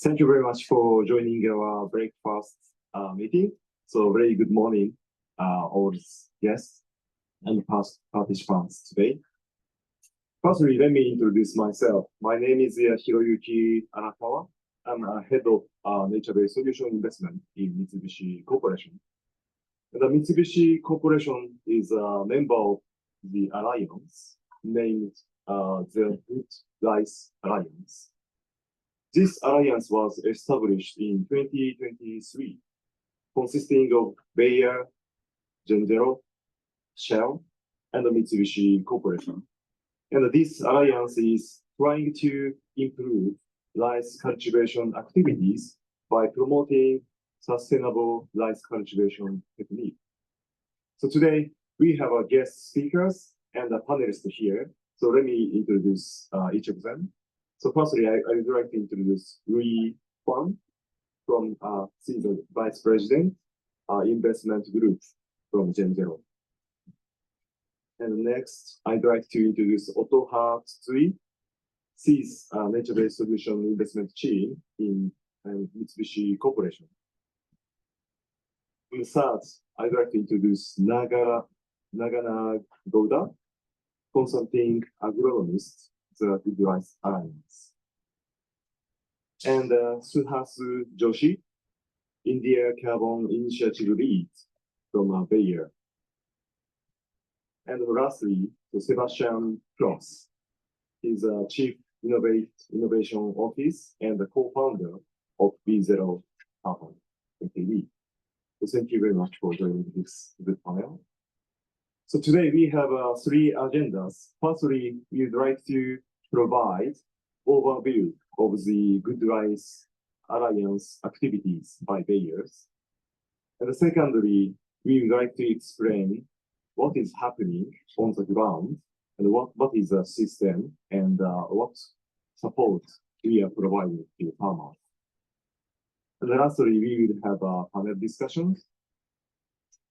Thank you very much for joining our breakfast meeting. So very good morning, all guests and past participants today. Firstly, let me introduce myself. My name is Hiroyuki Arakawa. I'm head of nature-based solution investment in Mitsubishi Corporation. And the Mitsubishi Corporation is a member of the alliance named the Good Rice Alliance. This alliance was established in 2023, consisting of Bayer, General, Shell, and the Mitsubishi Corporation. And this alliance is trying to improve rice cultivation activities by promoting sustainable rice cultivation technique. So today we have our guest speakers and a panelist here. So let me introduce each of them. So firstly, I would like to introduce Rui Huang from Senior Vice President, Investment Group from Gen0. And next, I'd like to introduce Otoha Tsui, she's nature-based solution investment team in Mitsubishi Corporation. And third, I'd like to introduce Nagana Gouda, consulting agronomist, the Good Rice Alliance. And Suhasu Joshi, India Carbon Initiative Lead from Bayer. And lastly, Sebastian Cross, he's a Chief Innovation Office and the co-founder of B0 Carbon. So thank you very much for joining this good panel. So today we have three agendas. Firstly, we'd like to provide overview of the Good Rice Alliance activities by Bayer. And secondly, we would like to explain what is happening on the ground and what is the system and what support we are providing to farmers. And lastly, we will have a panel discussion.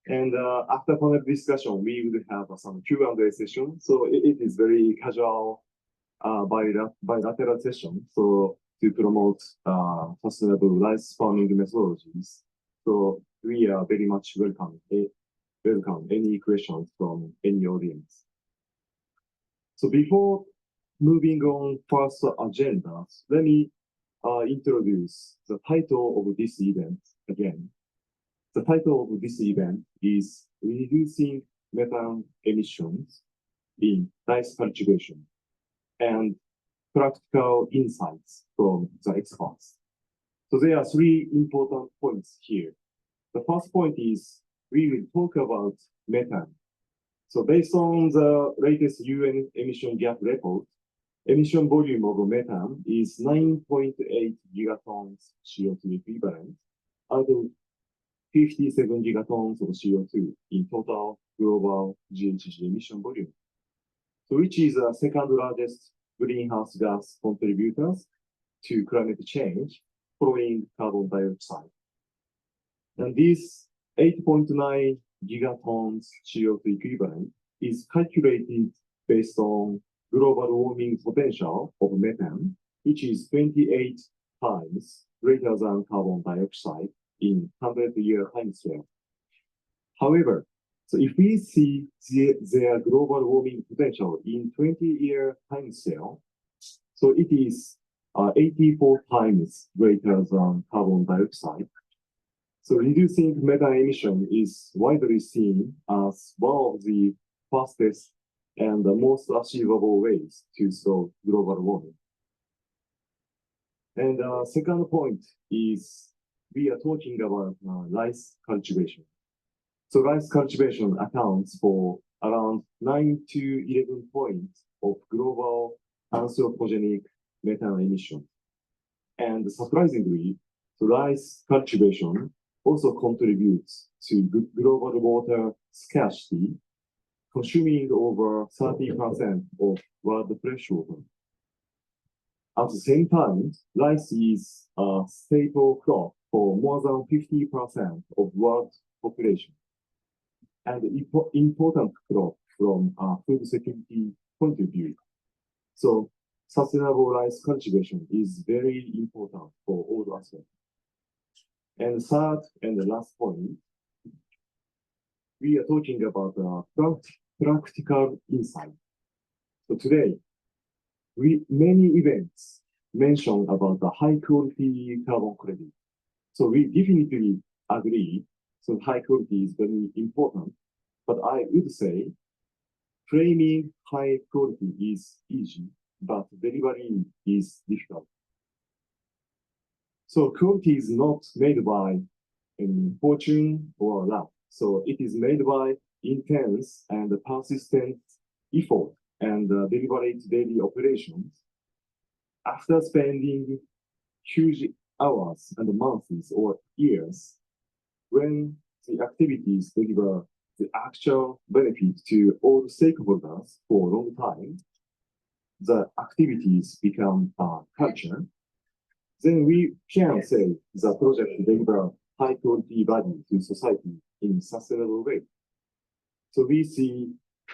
And after panel discussion, we will have some Q&A session. So it is very casual bilateral session. So to promote sustainable rice farming methodologies. So we are very much welcome any questions from any audience. So before moving on first agenda, let me introduce the title of this event again. The title of this event is Reducing Methane Emissions in Rice Cultivation and Practical Insights from the Experts. So there are three important points here. The first point is we will talk about methane. So based on the latest UN emission gap report, emission volume of methane is 9.8 gigatons CO2 equivalent out of 57 gigatons of CO2 in total global GHG emission volume, so which is the second largest greenhouse gas contributors to climate change following carbon dioxide. And this 8.9 gigatons CO2 equivalent is calculated based on global warming potential of methane, which is 28 times greater than carbon dioxide in 100-year time scale. However, so if we see their global warming potential in 20-year time scale, so it is 84 times greater than carbon dioxide. So reducing methane emission is widely seen as one of the fastest and the most achievable ways to solve global warming. And second point is we are talking about rice cultivation. So rice cultivation accounts for around 9 to 11 points of global anthropogenic methane emission. And surprisingly, so rice cultivation also contributes to global water scarcity, consuming over 30% of world freshwater. At the same time, rice is a staple crop for more than 50% of world population, and important crop from a food security point of view. So sustainable rice cultivation is very important for all atmosphere. And third and the last point, we are talking about practical insight. So today, many events mention about the high quality carbon credit. So we definitely agree. So high quality is very important, but I would say framing high quality is easy, but delivery is difficult. So quality is not made by fortune or luck. So it is made by intense and persistent effort and deliberate daily operations. After spending huge hours and months or years, when the activities deliver the actual benefit to all stakeholders for a long time, the activities become a culture, then we can say the project deliver high quality value to society in a sustainable way. So we see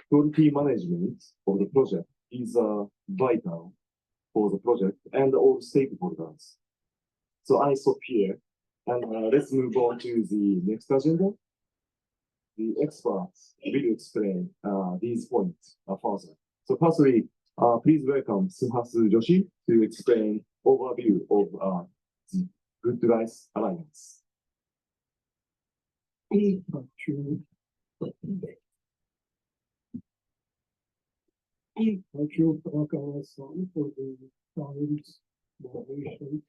quality management of the project is vital for the project and all stakeholders. So I stop here and let's move on to the next agenda. The experts will explain these points further. So firstly, please welcome Suhasu Joshi to explain overview of the Good Rice Alliance. Thank you. Thank you, Prakash-san, for the Times moderation.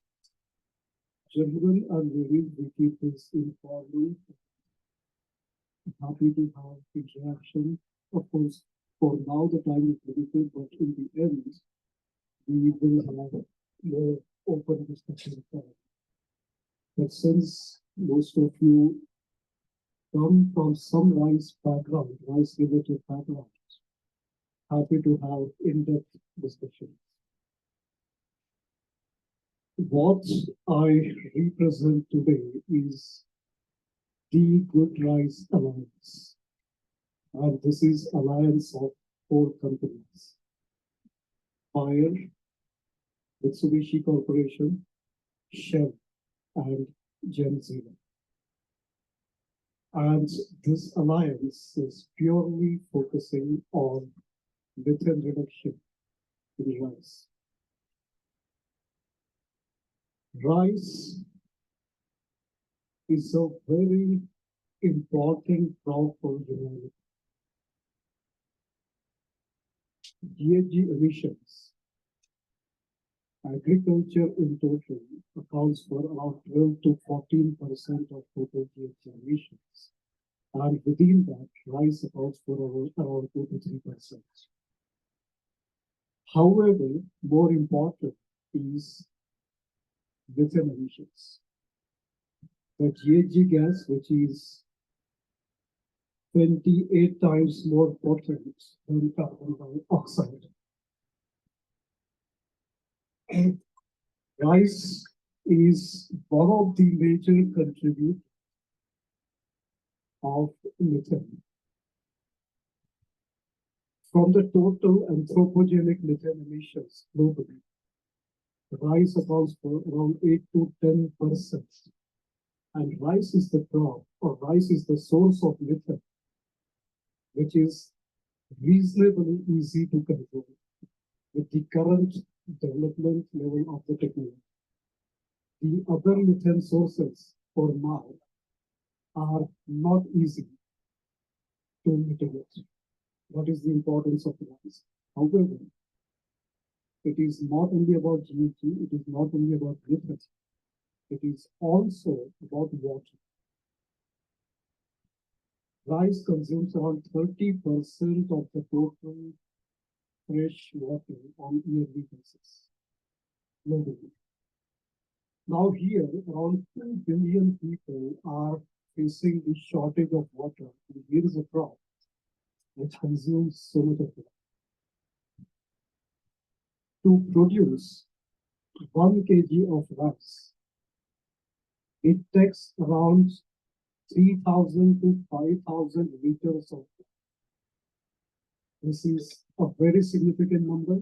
Gentlemen and ladies, we keep this informal. Happy to have interaction. Of course, for now the time is limited, but in the end, we will have more open discussion time. But since most of you come from some rice background, rice-related background, happy to have in-depth discussions. What I represent today is the Good Rice Alliance. And this is alliance of 4 companies. Fire, Mitsubishi Corporation, Shell, and Gen Zero. And this alliance is purely focusing on methane reduction in rice. Rice is a very important crop for humanity. GHG emissions. Agriculture in total accounts for around 12 to 14% of total GHG emissions. And within that, rice accounts for around 2 to 3%. However, more important is methane emissions. The GHG gas, which is 28 times more potent than carbon dioxide. And rice is one of the major contributors of methane. From the total anthropogenic methane emissions globally, rice accounts for around 8 to 10%. And rice is the crop, or rice is the source of methane, which is reasonably easy to control with the current development level of the technology. The other methane sources for now are not easy to mitigate. What is the importance of rice? However, it is not only about GHG, it is not only about methane, it is also about water. Rice consumes around 30% of the total fresh water on yearly basis globally. Now here, around 2 billion people are facing the shortage of water. And here is a crop which consumes so much of water. To produce 1 kg of rice, it takes around 3,000 to 5,000 liters of water. This is a very significant number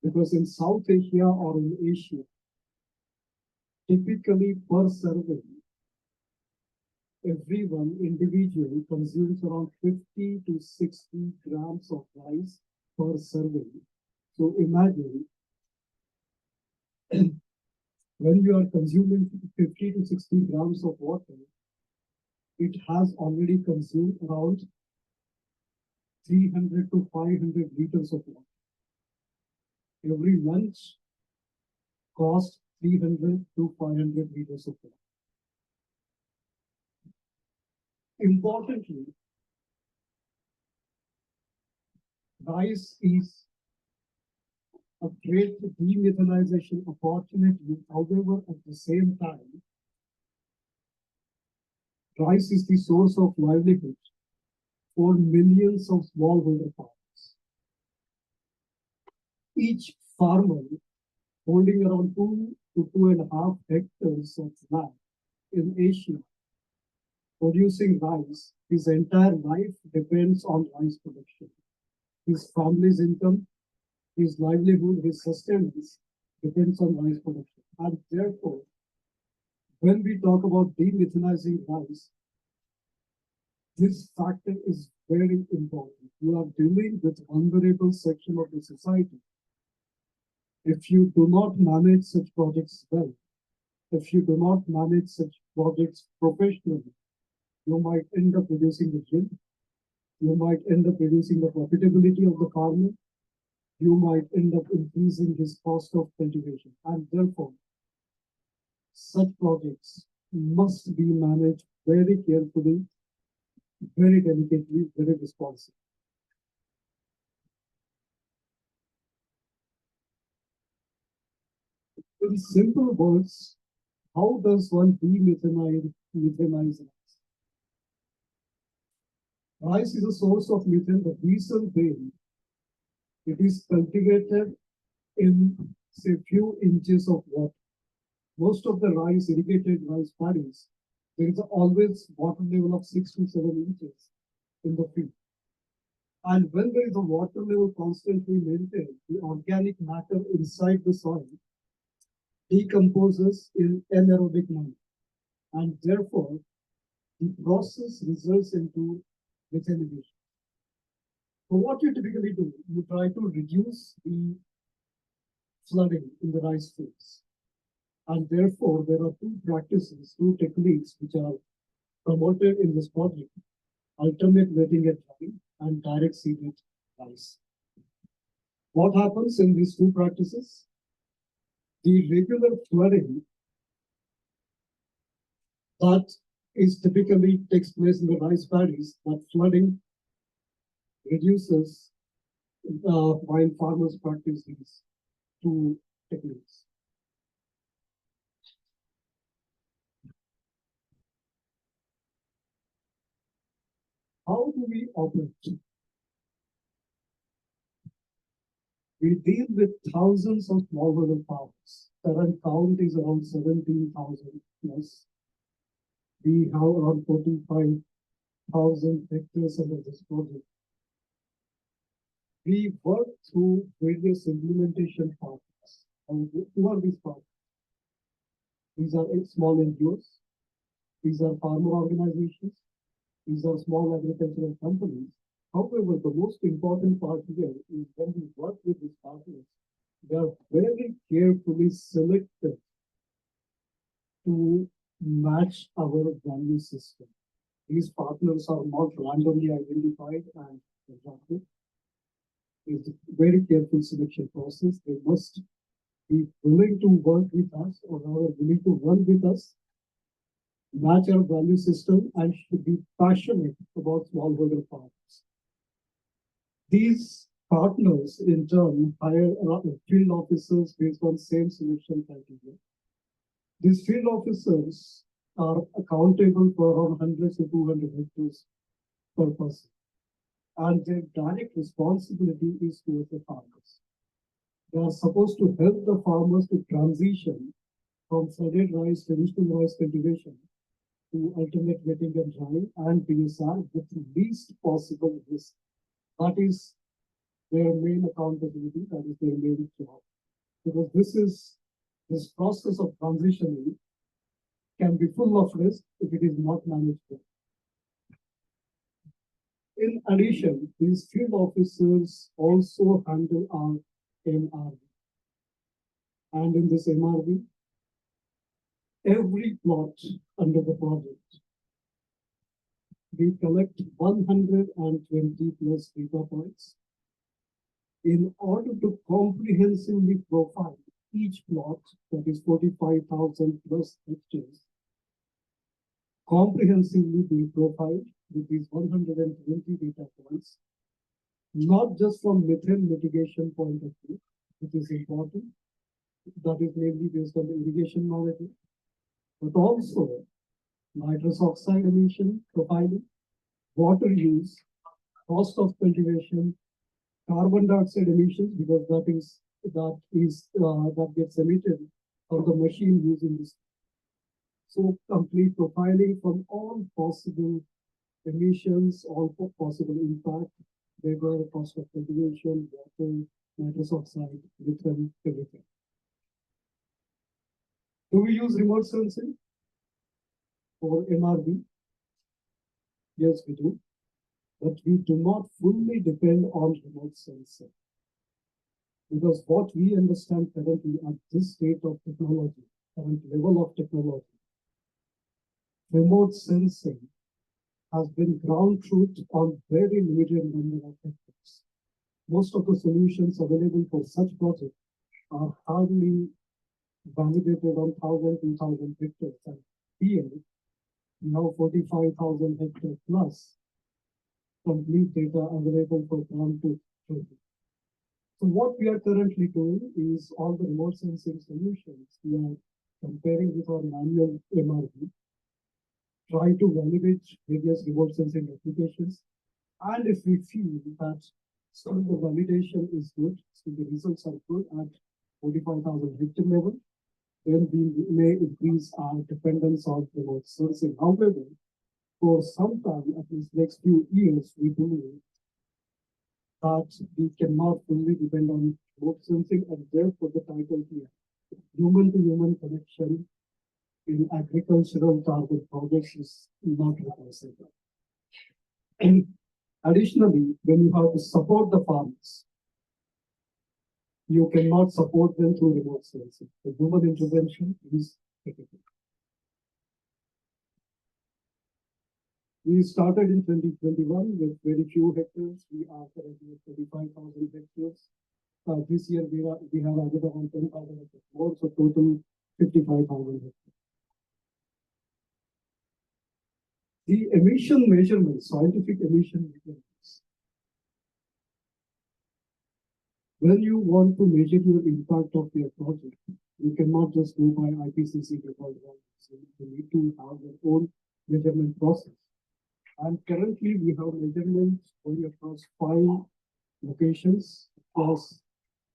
because in South Asia or in Asia, typically per serving, everyone individually consumes around 50 to 60 grams of rice per serving. So imagine when you are consuming 50 to 60 grams of water, it has already consumed around 300 to 500 liters of water. Every lunch costs 300 to 500 liters of water. Importantly, rice is a great demethanization opportunity. However, at the same time, rice is the source of livelihood for millions of smallholder farmers. Each farmer holding around 2 to 2.5 hectares of land in Asia producing rice, his entire life depends on rice production. His family's income, his livelihood, his sustenance depends on rice production. And therefore, when we talk about demethanizing rice, this factor is very important. You are dealing with vulnerable section of the society. If you do not manage such projects well, if you do not manage such projects professionally, you might end up reducing the yield, you might end up reducing the profitability of the farmer, you might end up increasing his cost of cultivation. And therefore, such projects must be managed very carefully, very delicately, very responsibly. In simple words, how does one methanize rice? Rice is a source of methane. The reason being, it is cultivated in say few inches of water. Most of the rice, irrigated rice paddies, there is always water level of 6 to 7 inches in the field. And when there is a water level constantly maintained, the organic matter inside the soil decomposes in anaerobic manner. And therefore, the process results into methanization. So what you typically do, you try to reduce the flooding in the rice fields. And therefore, there are two practices, two techniques which are promoted in this project: alternate wetting and drying and direct seeded rice. What happens in these two practices? The regular flooding that is typically takes place in the rice paddies, that flooding reduces while farmers practice these two techniques. How do we operate? We deal with thousands of smallholder farmers. Current count is around 17,000 plus. We have around 45,000 hectares under this project. We work through various implementation partners. And who are these partners? These are small NGOs. These are farmer organizations. These are small agricultural companies. However, the most important part here is when we work with these partners, they are very carefully selected to match our value system. These partners are not randomly identified and attracted. It's a very careful selection process. They must be willing to work with us, or rather willing to run with us, match our value system, and should be passionate about smallholder farmers. These partners, in turn, hire field officers based on same selection criteria. These field officers are accountable for around 100 to 200 hectares per person. And their direct responsibility is towards the farmers. They are supposed to help the farmers to transition from flooded rice, traditional rice cultivation, to alternate wetting and drying and PSR with the least possible risk. That is their main accountability, that is their main job. Because this is This process of transitioning can be full of risk if it is not managed well. In addition, these field officers also handle our MRV. And in this MRV, every plot under the project, we collect 120 plus data points in order to comprehensively profile each plot, that is 45,000 plus hectares, comprehensively be profiled with these 120 data points, not just from methane mitigation point of view, which is important, that is mainly based on the irrigation management, but also nitrous oxide emission profiling, water use, cost of cultivation, carbon dioxide emissions, because that gets emitted from the machine using this. So complete profiling from all possible emissions, all possible impact, labor, cost of cultivation, water, nitrous oxide, methane, everything. Do we use remote sensing for MRV? Yes, we do. But we do not fully depend on remote sensing. Because what we understand currently at this state of technology, current level of technology, remote sensing has been ground truth on very limited number of hectares. Most of the solutions available for such projects are hardly validated on 1,000, 2,000 hectares. And here, we have 45,000 hectares plus complete data available for ground truth. So what we are currently doing is all the remote sensing solutions we are comparing with our manual MRV, try to validate various remote sensing applications. And if we feel that still the validation is good, so the results are good at 45,000 hectare level, then we may increase our dependence on remote sensing. However, for some time, at least next few years, we believe that we cannot fully depend on remote sensing, and therefore the title here, human-to-human connection in agricultural target projects, is not required. And additionally, when you have to support the farmers, you cannot support them through remote sensing. The human intervention is critical. We started in 2021 with very few hectares. We are currently at 35,000 hectares. This year we have added around 10,000 hectares more, so total 55,000 hectares. The emission measurements, scientific emission measurements. When you want to measure your impact of your project, you cannot just go by IPCC record values. You need to have your own measurement process. And currently we have measurements going across 5 locations across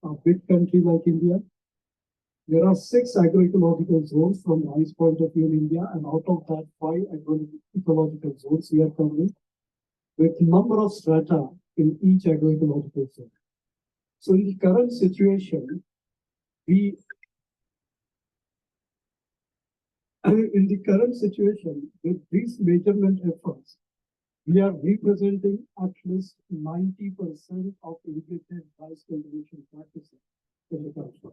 a big country like India. There are 6 agroecological zones from rice point of view in India, and out of that 5 agroecological zones we are covering with number of strata in each agroecological zone. So in the current situation, with these measurement efforts, we are representing at least 90% of irrigated rice cultivation practices in the country.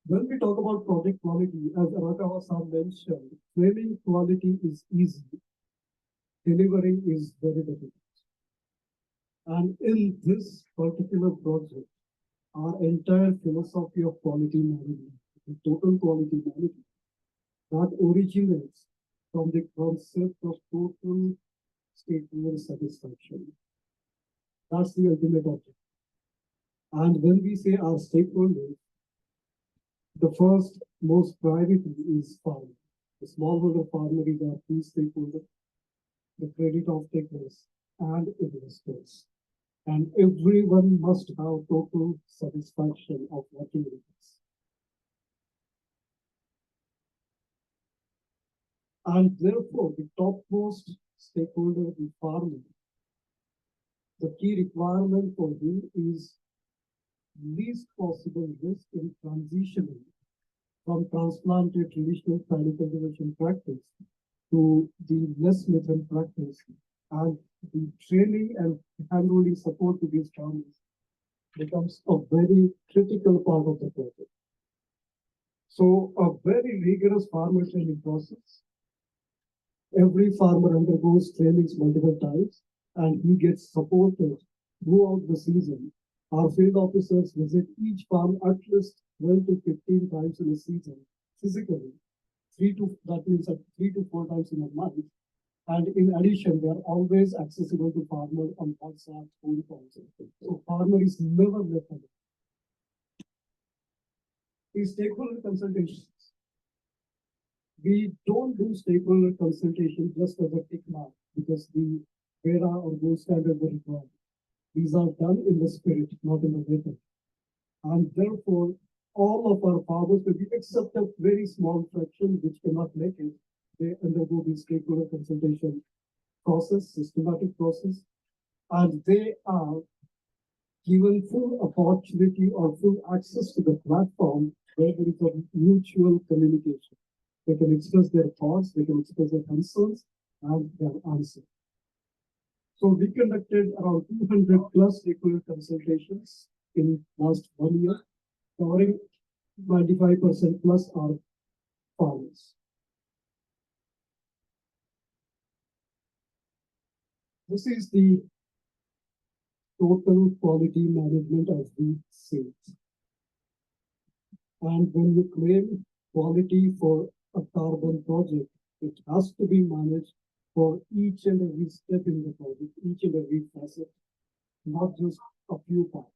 When we talk about project quality, as Arakawa-san mentioned, framing quality is easy, delivering is very difficult. And in this particular project, our entire philosophy of quality management, the total quality management, that originates from the concept of total stakeholder satisfaction. That's the ultimate objective. And when we say our stakeholders, the first most priority is farmer. The smallholder farmer is our key stakeholder, the credit of takers and investors. And everyone must have total satisfaction of working with us. And therefore, the topmost stakeholder, the farmer, the key requirement for him is least possible risk in transitioning from transplanted traditional paddy cultivation practice to the less methane practice, and the training and handholding support to these farmers becomes a very critical part of the project. So a very rigorous farmer training process. Every farmer undergoes trainings multiple times and he gets supported throughout the season. Our field officers visit each farm at least 12 to 15 times in a season, physically. That means 3 to 4 times in a month. And in addition, they are always accessible to farmer on WhatsApp, phone calls. So farmer is never left alone. The stakeholder consultations. We don't do stakeholder consultation just as a tick mark because the VERA or gold standard were required. These are done in the spirit, not in the letter. And therefore, all of our farmers, except a very small fraction which cannot make it, they undergo the stakeholder consultation process, systematic process, and they are given full opportunity or full access to the platform where there is a mutual communication. They can express their thoughts, they can express their concerns, and their answer. So we conducted around 200 plus stakeholder consultations in last 1 year, covering 95% plus our farmers. This is the total quality management as we say it. And when you claim quality for a carbon project, it has to be managed for each and every step in the project, each and every facet, not just a few parts.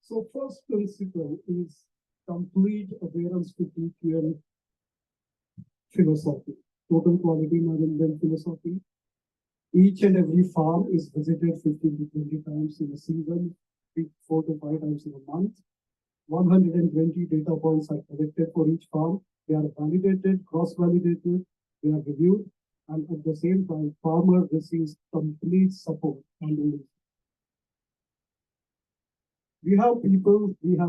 So first principle is complete adherence to TQM philosophy, total quality management philosophy. Each and every farm is visited 15 to 20 times in a season, 4 to 5 times in a month. 120 data points are collected for each farm. They are validated, cross-validated, they are reviewed, and at the same time, farmer receives complete support and relief. We have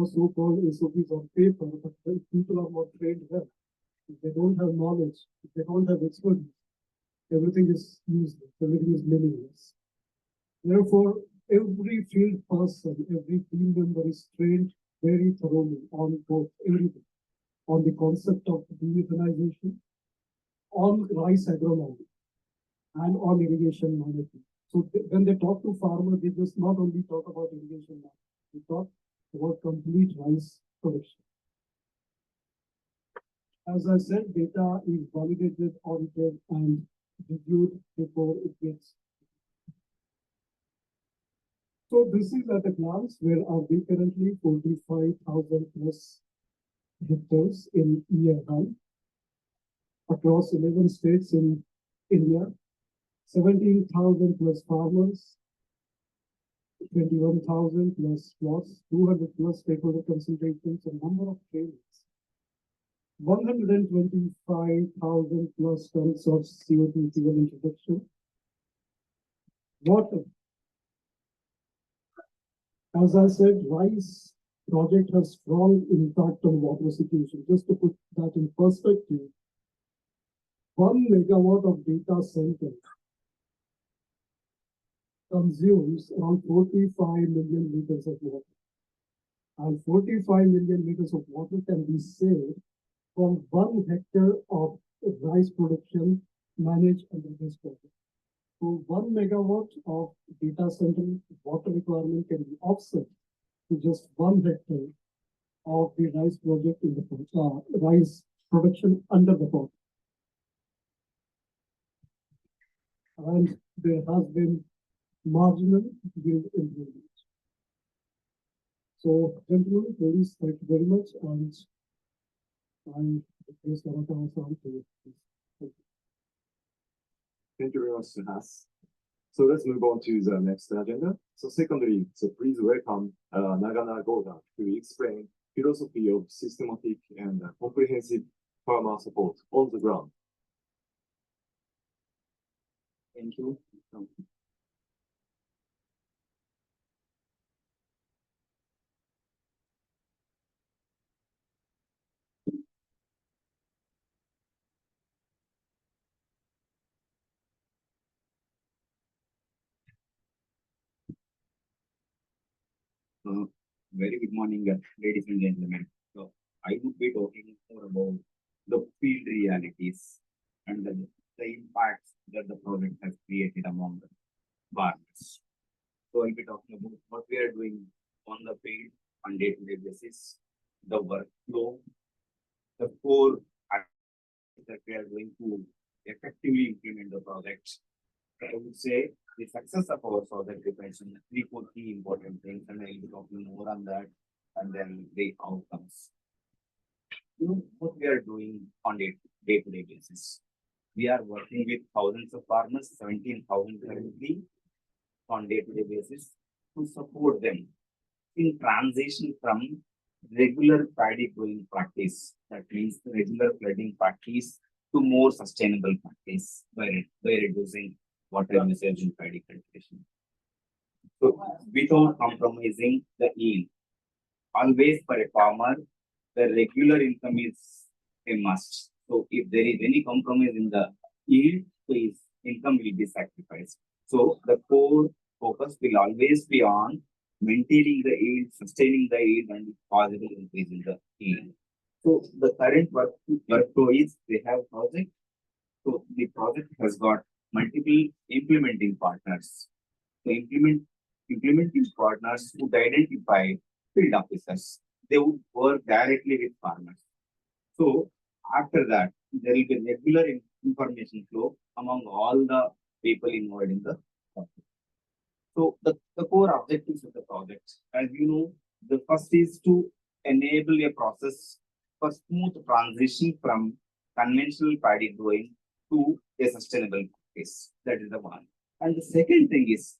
so-called SOPs on paper, but when people are not trained well, if they don't have knowledge, if they don't have expertise, everything is useless, everything is meaningless. Therefore, every field person, every team member is trained very thoroughly on both everything, on the concept of demethanization, on rice agronomy, and on irrigation management. So when they talk to farmers, they just not only talk about irrigation management, they talk about complete rice production. As I said, data is validated, audited, and reviewed before it gets. So this is at a glance where are we currently 45,000 plus hectares in year round across 11 states in India, 17,000 plus farmers, 21,000 plus plots, 200 plus stakeholder consultations, a number of trainings, 125,000 plus tons of CO2 equivalent reduction, water. As I said, rice project has strong impact on water situation. Just to put that in perspective, 1 megawatt of data center consumes around 45 million liters of water. And 45 million liters of water can be saved from 1 hectare of rice production managed under this project. So 1 megawatt of data center water requirement can be offset to just 1 hectare of the rice project in the rice production under the project. And there has been marginal yield improvement. So, gentlemen, ladies, thank you very much. And I request Aratama-san to Thank you very much, Suhas. So let's move on to the next agenda. So secondly, so please welcome Nagana Goda to explain philosophy of systematic and comprehensive farmer support on the ground. Thank you. Very good morning, ladies and gentlemen. So I would be talking more about the field realities and the impacts that the project has created among the farmers. So I'll be talking about what we are doing on the field on day-to-day basis, the workflow, the core activities that we are going to effectively implement the project. I would say the success of our project depends on three, four key important things, and I'll be talking more on that, and then the outcomes. You know what we are doing on day-to-day basis. We are working with thousands of farmers, 17,000 currently on day-to-day basis to support them in transition from regular paddy growing practice, that means regular flooding practice, to more sustainable practice by reducing water usage in paddy cultivation. So without compromising the yield. Always for a farmer, the regular income is a must. So if there is any compromise in the yield, so his income will be sacrificed. So the core focus will always be on maintaining the yield, sustaining the yield, and possible increasing the yield. So the current workflow is they have project. So the project has got multiple implementing partners. So implementing partners would identify field officers. They would work directly with farmers. So after that, there will be regular information flow among all the people involved in the project. So the core objectives of the project, as you know, the first is to enable a process for smooth transition from conventional paddy growing to a sustainable practice. That is the one. And the second thing is,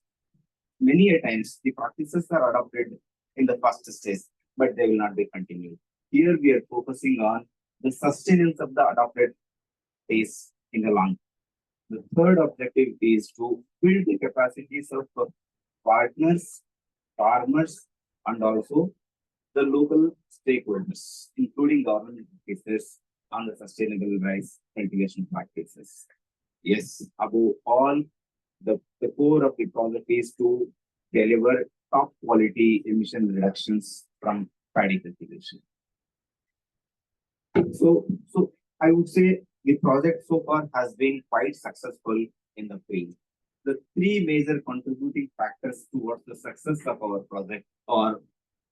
many a times the practices are adopted in the first stage, but they will not be continued. Here we are focusing on the sustenance of the adopted phase in the long. The third objective is to build the capacities of partners, farmers, and also the local stakeholders, including government officers, on the sustainable rice cultivation practices. Yes, above all, the core of the project is to deliver top quality emission reductions from paddy cultivation. So I would say the project so far has been quite successful in the field. The three major contributing factors towards the success of our project are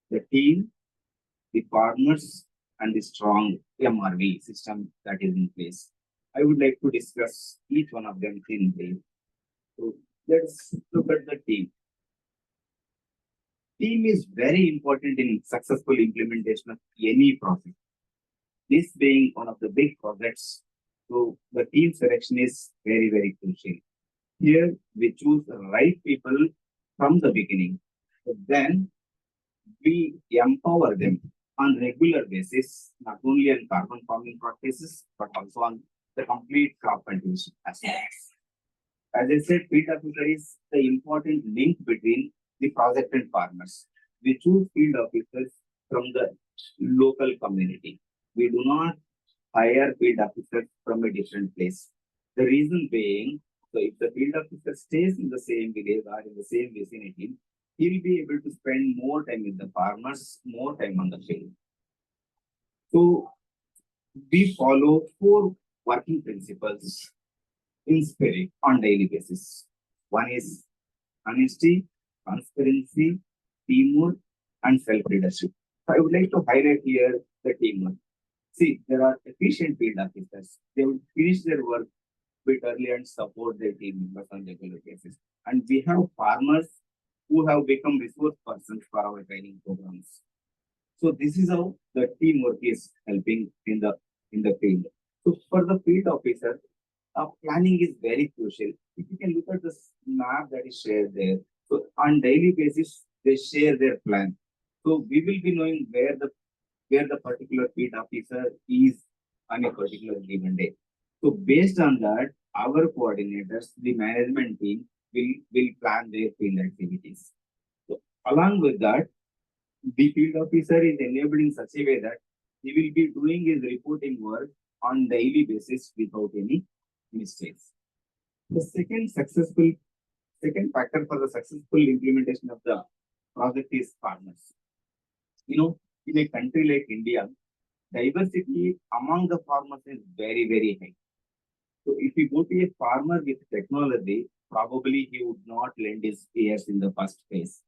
the team, the farmers, and the strong MRV system that is in place. I would like to discuss each one of them in brief. So let's look at the team. Team is very important in successful implementation of any project. This being one of the big projects, so the team selection is very, very crucial. Here we choose the right people from the beginning. But then we empower them on regular basis, not only on carbon farming practices, but also on the complete crop cultivation aspects. As I said, field officer is the important link between the project and farmers. We choose field officers from the local community. We do not hire field officers from a different place. The reason being, so if the field officer stays in the same village or in the same vicinity, he will be able to spend more time with the farmers, more time on the field. So we follow four working principles in spirit on daily basis. One is honesty, transparency, teamwork, and self-leadership. So I would like to highlight here the teamwork. See, there are efficient field officers. They will finish their work bit early and support their team members on regular basis. And we have farmers who have become resource persons for our training programs. So this is how the teamwork is helping in the field. So for the field officer, planning is very crucial. If you can look at the map that is shared there, so on daily basis they share their plan. So we will be knowing where the particular field officer is on a particular given day. So based on that, our coordinators, the management team will plan their field activities. So along with that, the field officer is enabled in such a way that he will be doing his reporting work on daily basis without any mistakes. The second factor for the successful implementation of the project is farmers. In a country like India, diversity among the farmers is very, very high. So if you go to a farmer with technology, probably he would not lend his ears in the first place.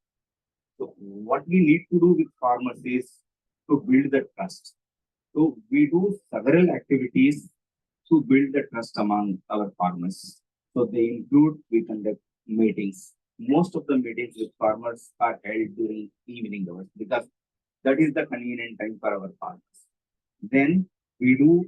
So what we need to do with farmers is to build the trust. So we do several activities to build the trust among our farmers. So they include, we conduct meetings. Most of the meetings with farmers are held during evening hours because that is the convenient time for our farmers. Then we do,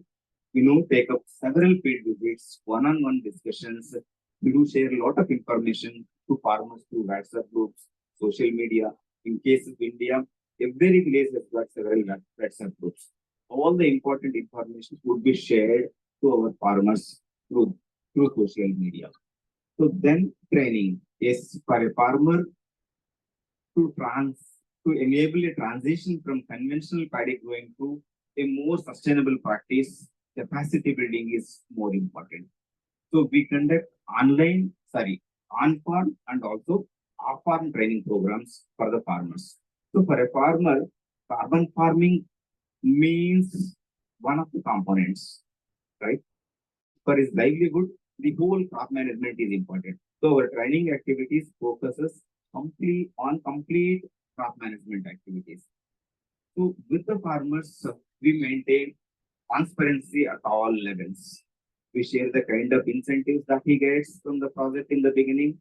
take up several field visits, one-on-one discussions. We do share a lot of information to farmers through WhatsApp groups, social media. In case of India, every village has got several WhatsApp groups. All the important information would be shared to our farmers through social media. So then training. Yes, for a farmer to enable a transition from conventional paddy growing to a more sustainable practice, capacity building is more important. So we conduct on-farm and also off-farm training programs for the farmers. So for a farmer, carbon farming means one of the components, right? For his livelihood, the whole crop management is important. So our training activities focuses on complete crop management activities. So with the farmers, we maintain transparency at all levels. We share the kind of incentives that he gets from the project in the beginning.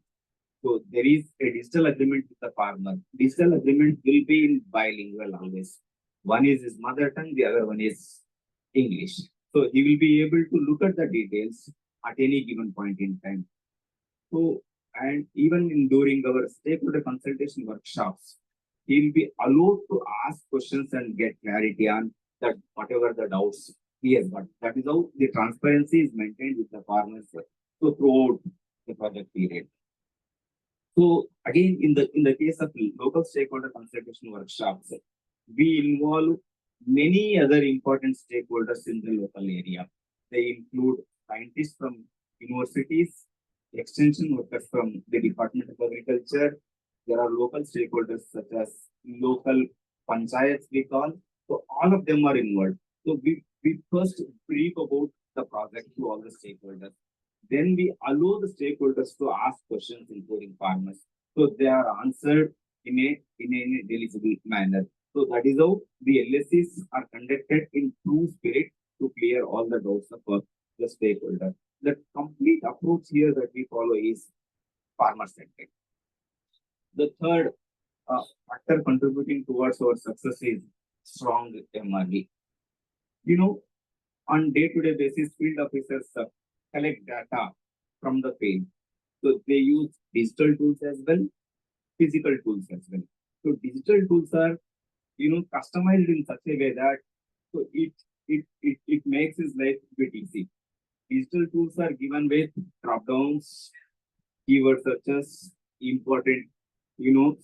So there is a digital agreement with the farmer. Digital agreement will be in bilingual always. One is his mother tongue, the other one is English. So he will be able to look at the details at any given point in time. So, and even during our stakeholder consultation workshops, he will be allowed to ask questions and get clarity on that whatever the doubts he has got. That is how the transparency is maintained with the farmers so throughout the project period. So again, in the case of local stakeholder consultation workshops, we involve many other important stakeholders in the local area. They include scientists from universities, extension workers from the Department of Agriculture. There are local stakeholders such as local panchayats we call. So all of them are involved. So we first brief about the project to all the stakeholders. Then we allow the stakeholders to ask questions, including farmers. So they are answered in a deligible manner. So that is how the LSCs are conducted in true spirit to clear all the doubts of the stakeholder. The complete approach here that we follow is farmer-centric. The third factor contributing towards our success is strong MRD. On day-to-day basis, field officers collect data from the field. So they use digital tools as well, physical tools as well. So digital tools are, customized in such a way that so it makes his life a bit easy. Digital tools are given with drop downs, keyword searches, important,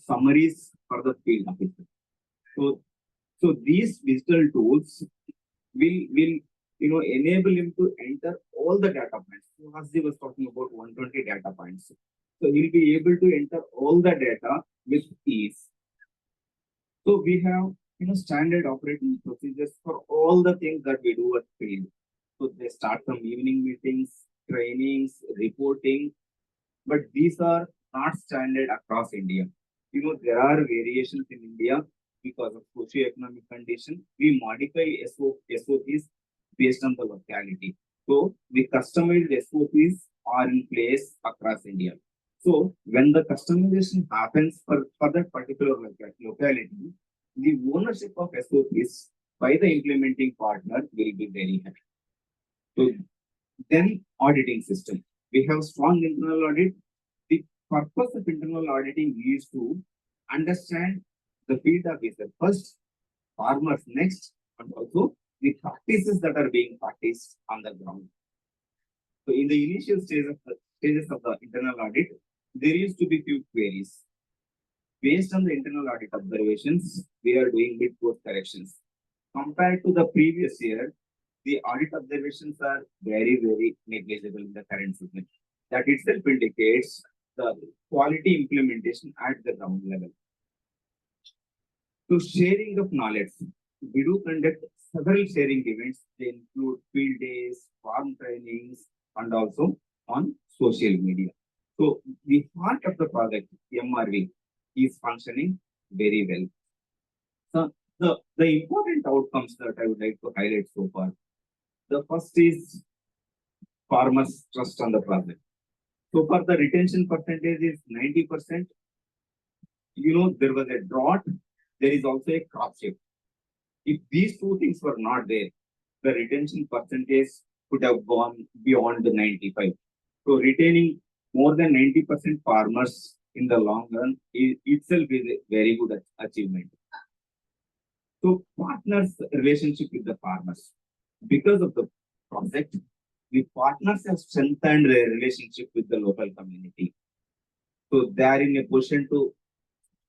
summaries for the field officer. So these digital tools will enable him to enter all the data points. So Hasdi was talking about 120 data points. So he'll be able to enter all the data with ease. So we have standard operating procedures for all the things that we do at field. So they start from evening meetings, trainings, reporting, but these are not standard across India. There are variations in India because of socio-economic condition. We modify SOPs based on the locality. So the customized SOPs are in place across India. So when the customization happens for that particular locality, the ownership of SOPs by the implementing partner will be very high. So then auditing system. We have strong internal audit. The purpose of internal auditing is to understand the field officer first, farmers next, and also the practices that are being practiced on the ground. So in the initial stages of the internal audit, there used to be few queries. Based on the internal audit observations, we are doing mid-course corrections. Compared to the previous year, the audit observations are very, very negligible in the current segment. That itself indicates the quality implementation at the ground level. So sharing of knowledge, we do conduct several sharing events. They include field days, farm trainings, and also on social media. So the heart of the project, MRV, is functioning very well. So the important outcomes that I would like to highlight so far. The first is farmers' trust on the project. So far, the retention percentage is 90%. There was a drought. There is also a crop shift. If these two things were not there, the retention percentage could have gone beyond the 95. So retaining more than 90% farmers in the long run itself is a very good achievement. So partners' relationship with the farmers. Because of the project, the partners have strengthened their relationship with the local community. So they are in a position to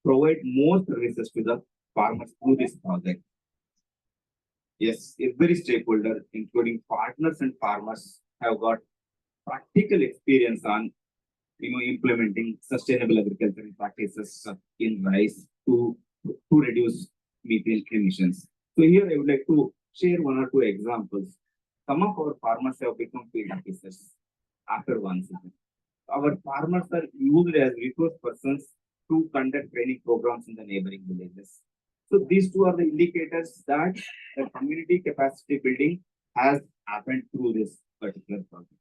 provide more services to the farmers through this project. Yes, every stakeholder, including partners and farmers, have got practical experience on implementing sustainable agricultural practices in rice to reduce methane emissions. So here I would like to share one or two examples. Some of our farmers have become field officers after one season. Our farmers are used as resource persons to conduct training programs in the neighboring villages. So these two are the indicators that the community capacity building has happened through this particular project.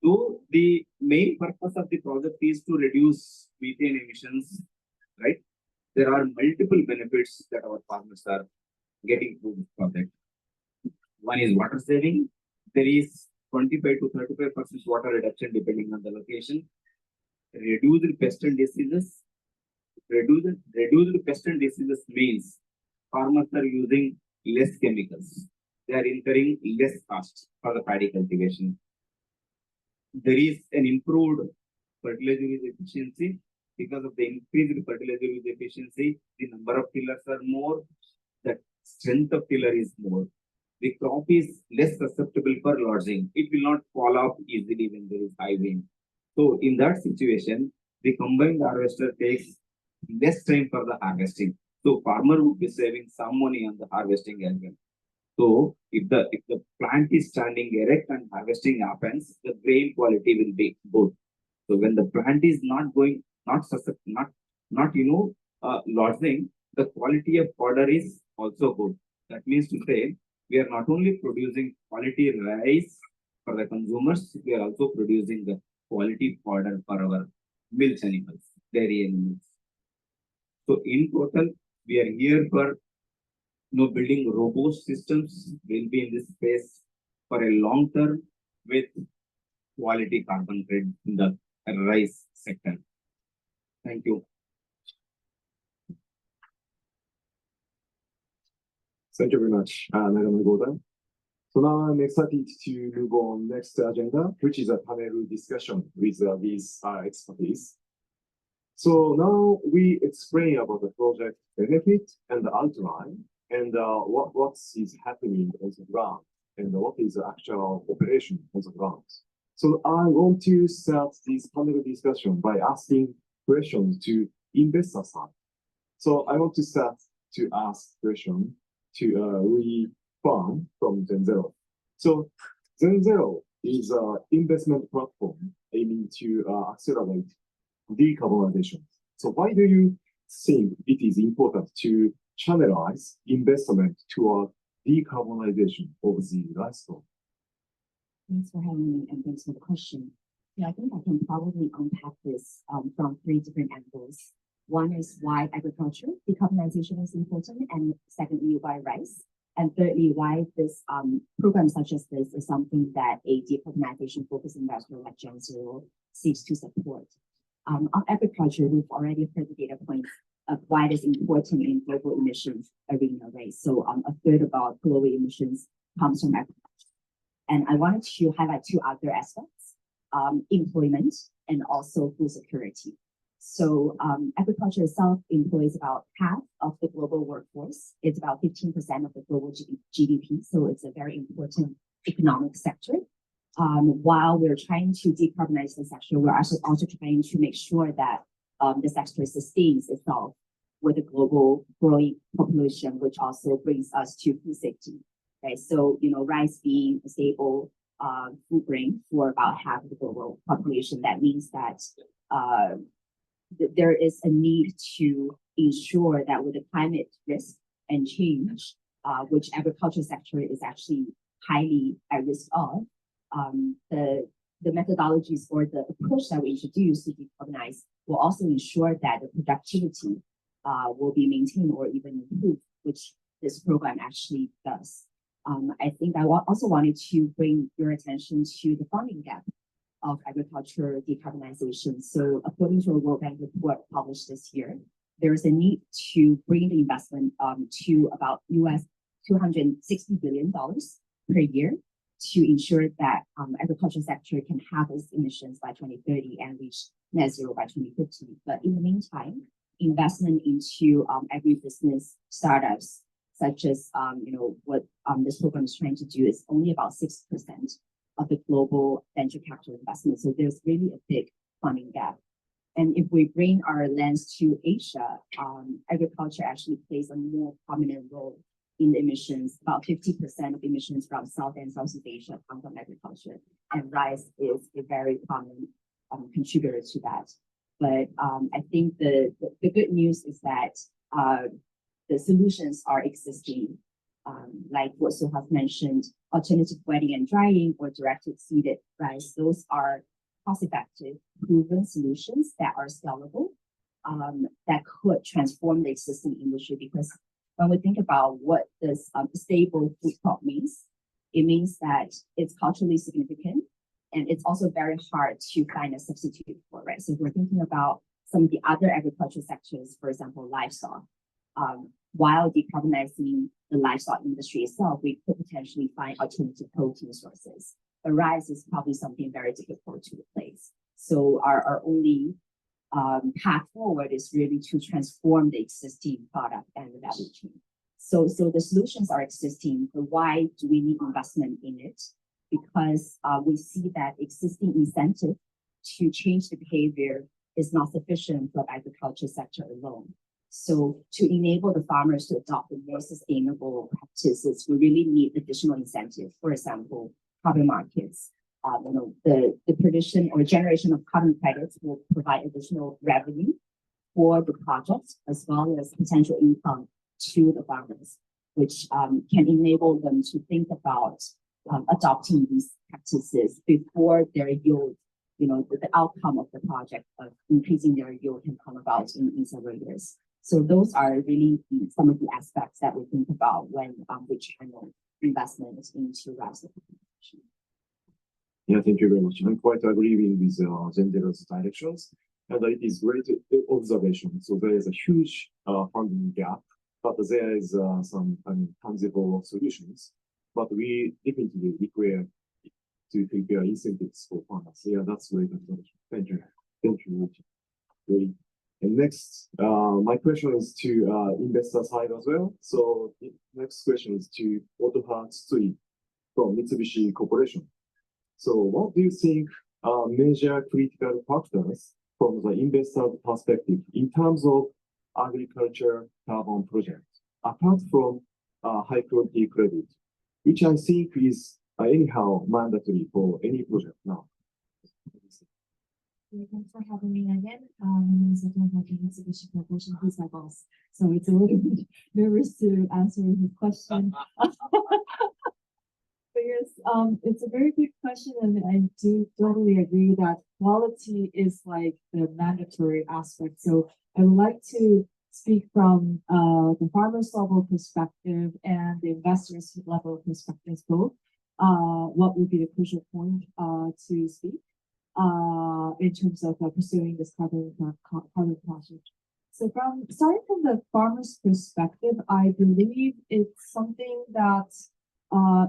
So the main purpose of the project is to reduce methane emissions, right? There are multiple benefits that our farmers are getting through this project. One is water saving. There is 25 to 35% water reduction depending on the location. Reduced pest and diseases. Reduced pest and diseases means farmers are using less chemicals. They are incurring less cost for the paddy cultivation. There is an improved fertilizer use efficiency. Because of the increased fertilizer use efficiency, the number of tillers are more, the strength of tiller is more. The crop is less susceptible for lodging. It will not fall off easily when there is high wind. So in that situation, the combined harvester takes less time for the harvesting. So farmer would be saving some money on the harvesting as well. So if the plant is standing erect and harvesting happens, the grain quality will be good. So when the plant is not going, lodging, the quality of fodder is also good. That means to say, we are not only producing quality rice for the consumers, we are also producing the quality fodder for our milk animals, dairy animals. So in total, we are here for building robust systems. We'll be in this space for a long term with quality carbon credit in the rice sector. Thank you. Thank you very much, Madam Gordon. So now I'm excited to move on next agenda, which is a panel discussion with these expertise. So now we explain about the project benefit and the outline and what is happening on the ground and what is the actual operation on the ground. So I want to start this panel discussion by asking questions to investor side. So I want to start to ask question to Louis Fan from Zenzero. So Zenzero is an investment platform aiming to accelerate decarbonization. So why do you think it is important to channelize investment toward decarbonization of the livestock? Thanks for having me and thanks for the question. Yeah, I think I can probably unpack this from three different angles. One is why agriculture decarbonization is important, and secondly, why rice, and thirdly, why this program such as this is something that a decarbonization-focused investor like Zenzero seeks to support. On agriculture, we've already heard the data points of why it is important in global emissions arena, right? So a third of our global emissions comes from agriculture. And I wanted to highlight two other aspects, employment and also food security. So agriculture itself employs about half of the global workforce. It's about 15% of the global GDP. So it's a very important economic sector. While we're trying to decarbonize the sector, we're also trying to make sure that the sector sustains itself with a global growing population, which also brings us to food safety. Right? So, rice being a stable food grain for about half of the global population, that means that there is a need to ensure that with the climate risk and change, which agriculture sector is actually highly at risk of, the methodologies or the approach that we introduce to decarbonize will also ensure that the productivity will be maintained or even improved, which this program actually does. I think I also wanted to bring your attention to the funding gap of agriculture decarbonization. So according to a World Bank report published this year, there is a need to bring the investment to about US $260 billion per year to ensure that agriculture sector can halve its emissions by 2030 and reach net zero by 2050. But in the meantime, investment into agribusiness startups, such as what this program is trying to do, is only about 6% of the global venture capital investment. So there's really a big funding gap. And if we bring our lens to Asia, agriculture actually plays a more prominent role in the emissions. About 50% of emissions from South and Southeast Asia come from agriculture, and rice is a very prominent contributor to that. But I think the good news is that the solutions are existing, like what Suhas mentioned, alternative wetting and drying or directed seeded rice. Those are cost-effective, proven solutions that are scalable, that could transform the existing industry. Because when we think about what this stable food crop means, it means that it's culturally significant, and it's also very hard to find a substitute for, right? So if we're thinking about some of the other agricultural sectors, for example, livestock, while decarbonizing the livestock industry itself, we could potentially find alternative protein sources. But rice is probably something very difficult to replace. So our only path forward is really to transform the existing product and the value chain. So the solutions are existing, but why do we need investment in it? Because we see that existing incentive to change the behavior is not sufficient for the agriculture sector alone. So to enable the farmers to adopt the more sustainable practices, we really need additional incentives. For example, carbon markets. The provision or generation of carbon credits will provide additional revenue for the project, as well as potential income to the farmers, which can enable them to think about adopting these practices before their yield, the outcome of the project of increasing their yield can come about in several years. So those are really some of the aspects that we think about when we channel investment into rice. Yeah, thank you very much. I'm quite agreeing with Jennifer's directions, and it is great observation. So there is a huge funding gap, but there is some tangible solutions. But we definitely require to prepare incentives for farmers. Yeah, that's great observation. Thank you. Thank you. Great. And next, my question is to investor side as well. So next question is to Otoha Tsui from Mitsubishi Corporation. So what do you think are major critical factors from the investor perspective in terms of agriculture carbon project, apart from high quality credit, which I think is anyhow mandatory for any project now? Thanks for having me again. My name is Otoha from Mitsubishi Corporation. He's my boss, so it's a little bit nervous to answer his question. But yes, it's a very good question, and I do totally agree that quality is like the mandatory aspect. So I would like to speak from the farmers level perspective and the investors level perspectives both. What would be the crucial point to speak in terms of pursuing this carbon project? So starting from the farmer's perspective, I believe it's something that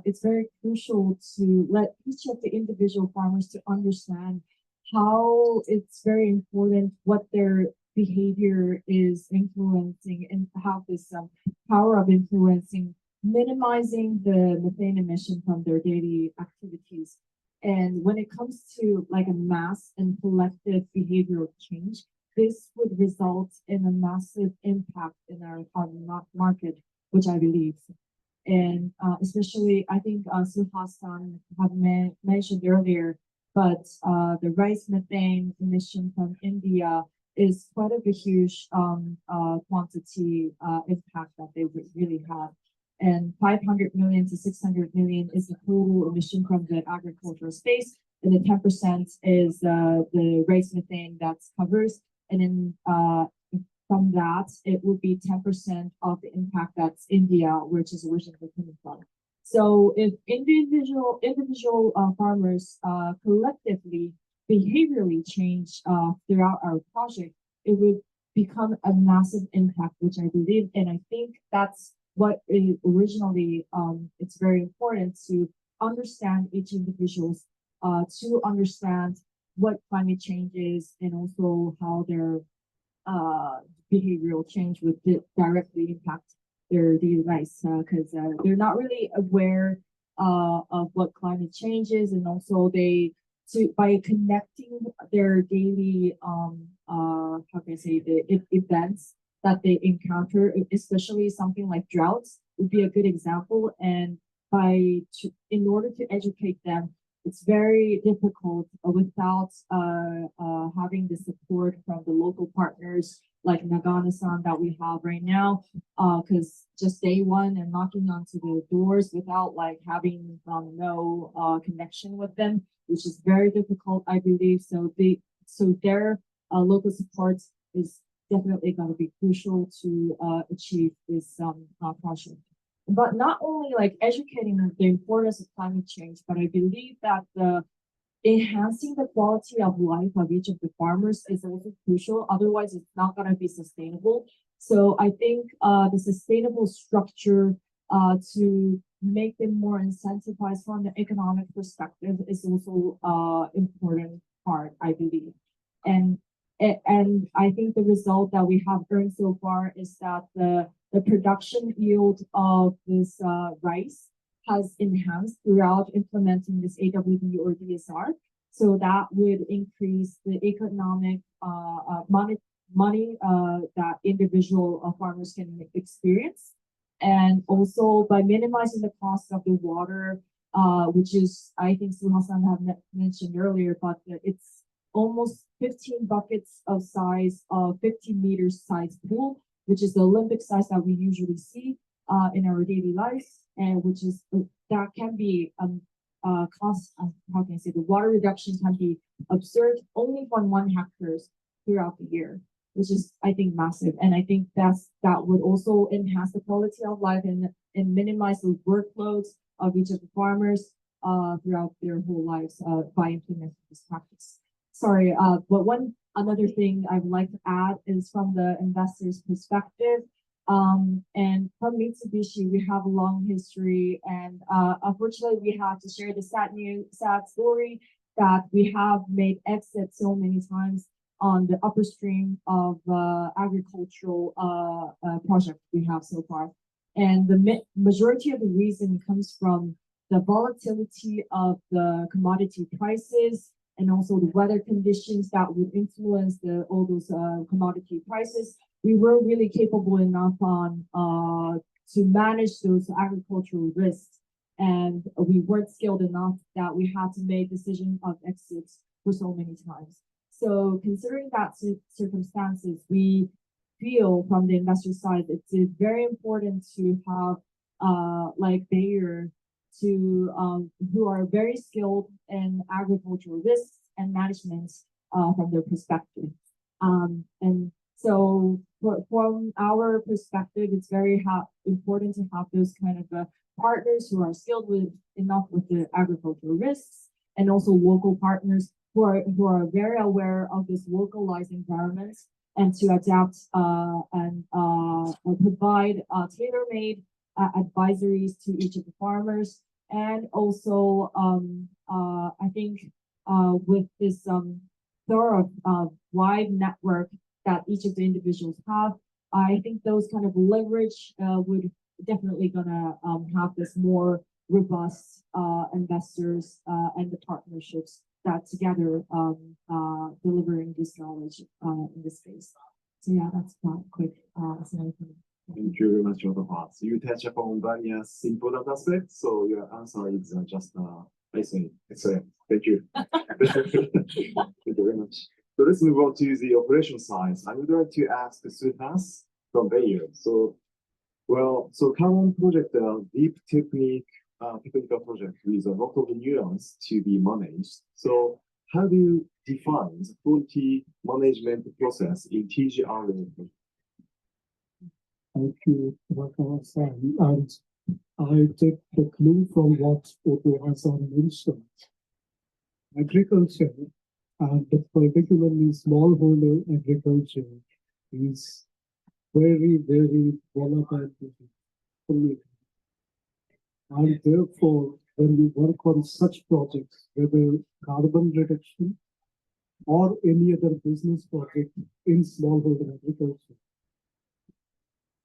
it's very crucial to let each of the individual farmers to understand how it's very important what their behavior is influencing and how this power of influencing minimizing the methane emission from their daily activities. And when it comes to like a mass and collective behavioral change, this would result in a massive impact in our carbon market, which I believe. And especially, I think Suhasan had mentioned earlier, but the rice methane emission from India is quite of a huge quantity impact that they would really have. And 500 million to 600 million is the total emission from the agricultural space, and the 10% is the rice methane that covers. And then from that, it would be 10% of the impact that's India, which is originally coming from. So if individual farmers collectively behaviorally change throughout our project, it would become a massive impact, which I believe, and I think that's what originally it's very important to understand each individual's to understand what climate change is and also how their behavioral change would directly impact their daily lives because they're not really aware of what climate change is, and also they by connecting their daily how can I say the events that they encounter, especially something like droughts would be a good example. And in order to educate them, it's very difficult without having the support from the local partners like Nagano-san that we have right now, because just day one and knocking onto the doors without like having no connection with them, which is very difficult, I believe. So their local support is definitely going to be crucial to achieve this project. But not only like educating the importance of climate change, but I believe that enhancing the quality of life of each of the farmers is also crucial. Otherwise, it's not going to be sustainable. So I think the sustainable structure to make them more incentivized from the economic perspective is also important part, I believe. And I think the result that we have earned so far is that the production yield of this rice has enhanced throughout implementing this AWD or DSR. So that would increase the economic money that individual farmers can experience. And also by minimizing the cost of the water, which is, I think Suha-san have mentioned earlier, but it's almost 15 buckets of size of 15 meters size pool, which is the Olympic size that we usually see in our daily lives, and which is that can be cost. How can I say the water reduction can be observed only from 1 hectares throughout the year, which is I think massive, and I think that would also enhance the quality of life and minimize the workloads of each of the farmers throughout their whole lives by implementing this practice. Sorry, but another thing I would like to add is from the investor's perspective. And from Mitsubishi, we have a long history, and unfortunately, we have to share the sad story that we have made exits so many times on the upper stream of agricultural project we have so far. And the majority of the reason comes from the volatility of the commodity prices and also the weather conditions that would influence all those commodity prices. We weren't really capable enough on to manage those agricultural risks, and we weren't skilled enough that we had to make decisions of exits for so many times. So considering that circumstances, we feel from the investor side it's very important to have like Bayer to who are very skilled in agricultural risks and management from their perspective. And so from our perspective, it's very important to have those kind of partners who are skilled enough with the agricultural risks, and also local partners who are very aware of this localized environment and to adapt and provide tailor-made advisories to each of the farmers. And also, I think, with this, thorough, wide network that each of the individuals have, I think those kind of leverage, would definitely gonna, have this more robust, investors, and the partnerships that together, delivering this knowledge, in this space. So yeah, that's my quick, summary. Thank you very much, Dr. Parks. You touch upon various important aspects, so your answer is just, I say, excellent. Thank you. Thank you very much. So let's move on to the operation side. I would like to ask Suhas from Bayer. So, well, so common project, deep technical project with a lot of nuance to be managed. So how do you define the quality management process in TGRA? Thank you, Dr. Hassan. And I take the clue from what Dr. Hassan mentioned. Agriculture, and particularly smallholder agriculture, is very, very volatile. And therefore, when we work on such projects, whether carbon reduction or any other business project in smallholder agriculture,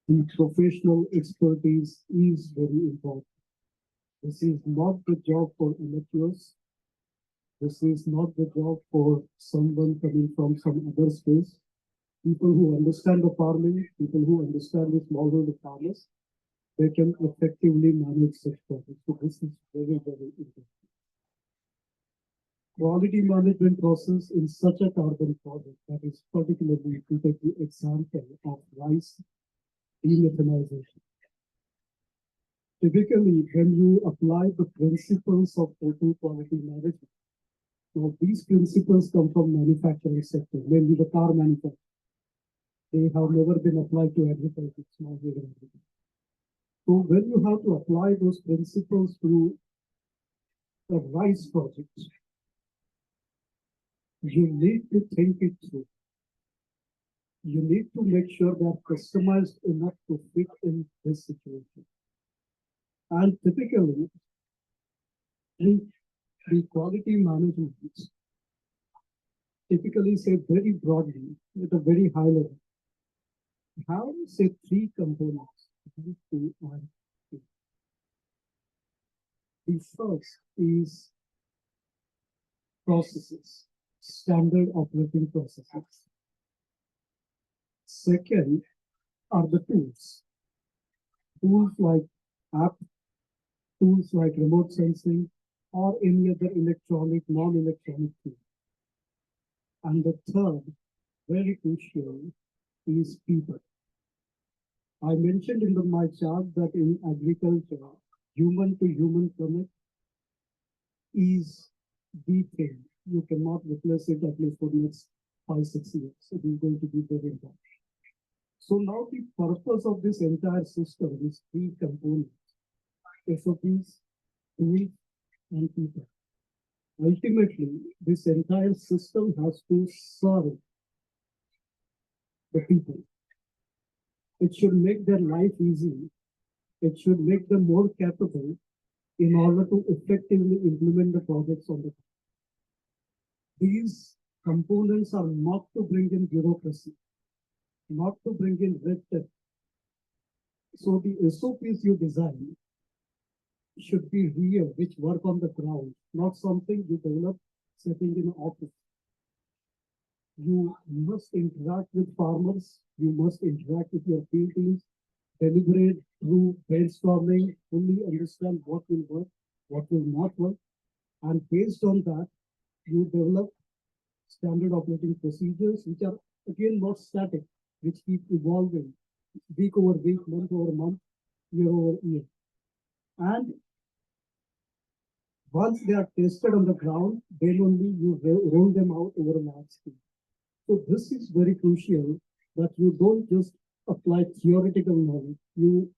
the professional expertise is very important. This is not the job for amateurs. This is not the job for someone coming from some other space. People who understand the farming, people who understand the smallholder farmers, they can effectively manage such projects. So this is very, very important. Quality management process in such a carbon project, that is particularly, to take the example of rice demethanization. Typically, when you apply the principles of total quality management, now these principles come from manufacturing sector, mainly the car manufacturing. They have never been applied to agriculture, smallholder agriculture. So when you have to apply those principles to a rice project, you need to think it through. You need to make sure they are customized enough to fit in this situation. And typically, the quality management typically say very broadly at a very high level. How say three components? The first is processes, standard operating processes. Second are the tools. Tools like app, tools like remote sensing, or any other electronic, non-electronic tool. And the third, very crucial, is people. I mentioned in my chart that in agriculture, human to human connect is the thing. You cannot replace it at least for the next 5-6 years. It is going to be very important. So now the purpose of this entire system is three components: SOPs, tools, and people. Ultimately, this entire system has to serve the people. It should make their life easy. It should make them more capable in order to effectively implement the projects on the ground. These components are not to bring in bureaucracy, not to bring in red tape. So the SOPs you design should be real, which work on the ground, not something you develop sitting in an office. You must interact with farmers, you must interact with your field teams, deliberate through brainstorming, fully understand what will work, what will not work, and based on that, you develop standard operating procedures, which are again not static, which keep evolving week over week, month over month, year over year. And once they are tested on the ground, then only you roll them out over a large scale. So this is very crucial, that you don't just apply theoretical knowledge, you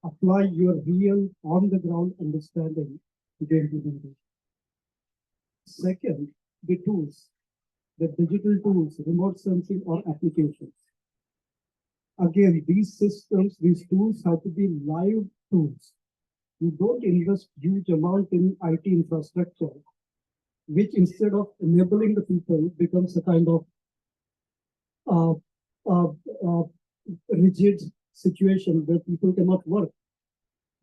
apply your real on the ground understanding to the implementation. Second, the tools, the digital tools, remote sensing or applications. Again, these systems, these tools have to be live tools. You don't invest huge amount in IT infrastructure, which instead of enabling the people becomes a kind of uh, uh, uh, rigid situation where people cannot work.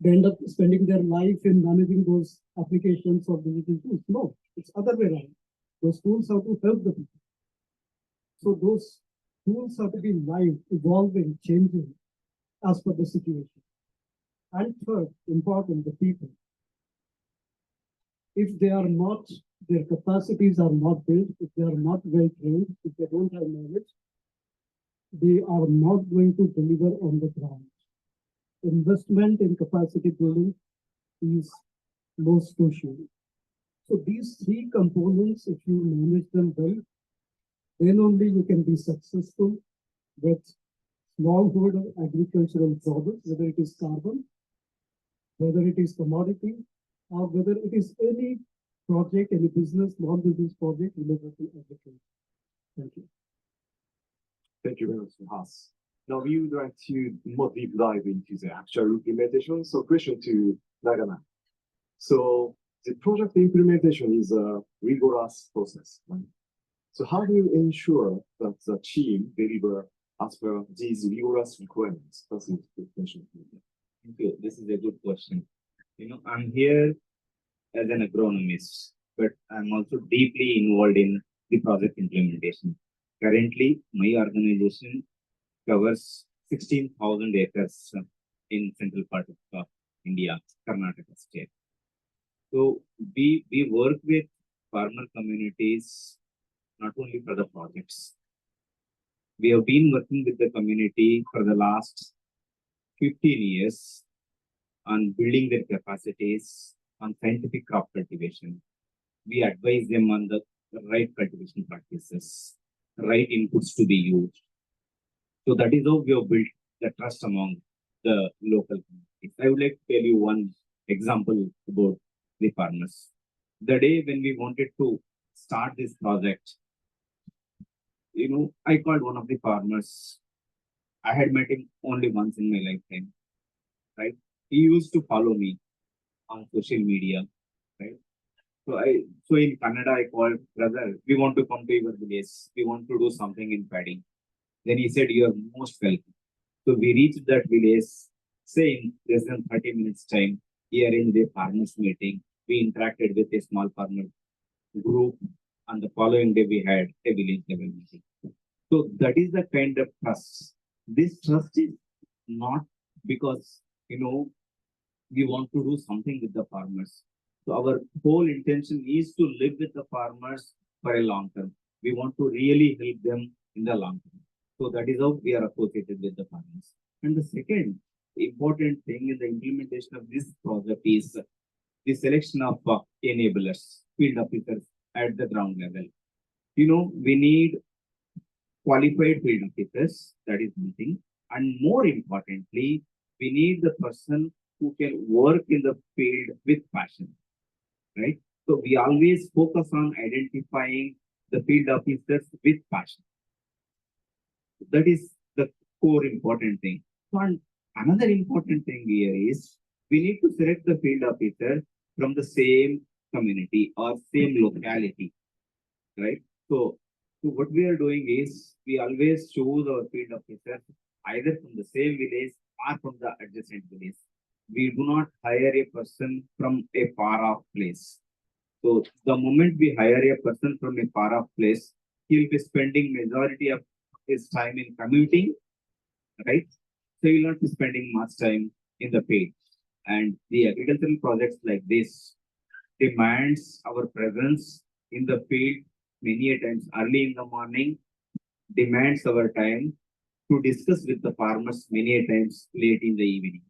They end up spending their life in managing those applications or digital tools. No, it's other way around. Those tools have to help the people. So those tools have to be live, evolving, changing as per the situation. And third, important, the people. If they are not, their capacities are not built, if they are not well trained, if they don't have knowledge, they are not going to deliver on the ground. Investment in capacity building is most crucial. So these three components, if you manage them well, then only you can be successful with smallholder agricultural products, whether it is carbon, whether it is commodity, or whether it is any project, any business, small business project related to agriculture. Thank you. Thank you very much, Has. Now we would like to more deep dive into the actual implementation. So question to Nagana. So the project implementation is a rigorous process, right? So how do you ensure that the team deliver as per these rigorous requirements? That's the question. Thank you. This is a good question. I'm here as an agronomist, but I'm also deeply involved in the project implementation. Currently, my organization covers 16,000 acres in central part of India, Karnataka state. So we work with farmer communities not only for the projects. We have been working with the community for the last 15 years on building their capacities on scientific crop cultivation. We advise them on the right cultivation practices, right inputs to be used. So that is how we have built the trust among the local communities. I would like to tell you one example about the farmers. The day when we wanted to start this project, I called one of the farmers. I had met him only once in my lifetime, right? He used to follow me on social media, right? So in Canada, I called, brother, we want to come to your village. We want to do something in Paddy. Then he said, you are most welcome. So we reached that village, saying less than 30 minutes time, here in the farmers meeting. We interacted with a small farmer group, and the following day we had a village level meeting. So that is the kind of trust. This trust is not because, we want to do something with the farmers. So our whole intention is to live with the farmers for a long term. We want to really help them in the long term. So that is how we are associated with the farmers. And the second important thing in the implementation of this project is the selection of enablers, field officers at the ground level. We need qualified field officers, that is one thing. And more importantly, we need the person who can work in the field with passion, right? So we always focus on identifying the field officers with passion. That is the core important thing. So another important thing here is we need to select the field officer from the same community or same locality, right? So what we are doing is we always choose our field officers either from the same village or from the adjacent village. We do not hire a person from a far off place. So the moment we hire a person from a far off place, he'll be spending majority of his time in commuting, right? So he'll not be spending much time in the field. And the agricultural projects like this demands our presence in the field many a times early in the morning, demands our time to discuss with the farmers many a times late in the evening.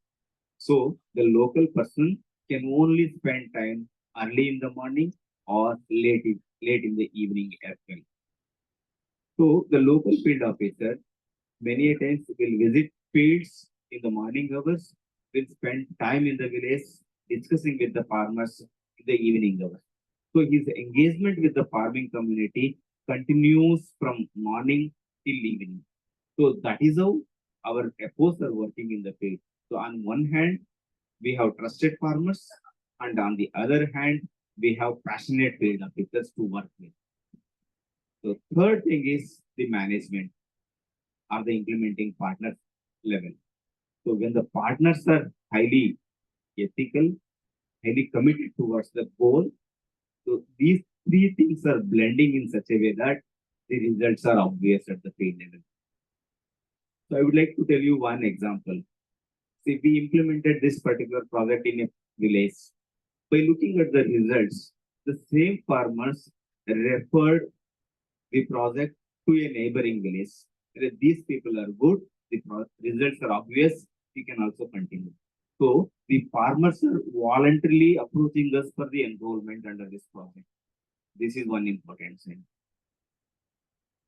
So the local person can only spend time early in the morning or late in the evening as well. So the local field officer many a times will visit fields in the morning hours, will spend time in the village discussing with the farmers in the evening hours. So his engagement with the farming community continues from morning till evening. So that is how our efforts are working in the field. So on one hand, we have trusted farmers, and on the other hand, we have passionate field officers to work with. So third thing is the management or the implementing partner level. So when the partners are highly ethical, highly committed towards the goal, so these three things are blending in such a way that the results are obvious at the field level. So I would like to tell you one example. See, we implemented this particular project in a village. By looking at the results, the same farmers referred the project to a neighboring village. If these people are good, the results are obvious, we can also continue. So the farmers are voluntarily approaching us for the enrollment under this project. This is one important thing.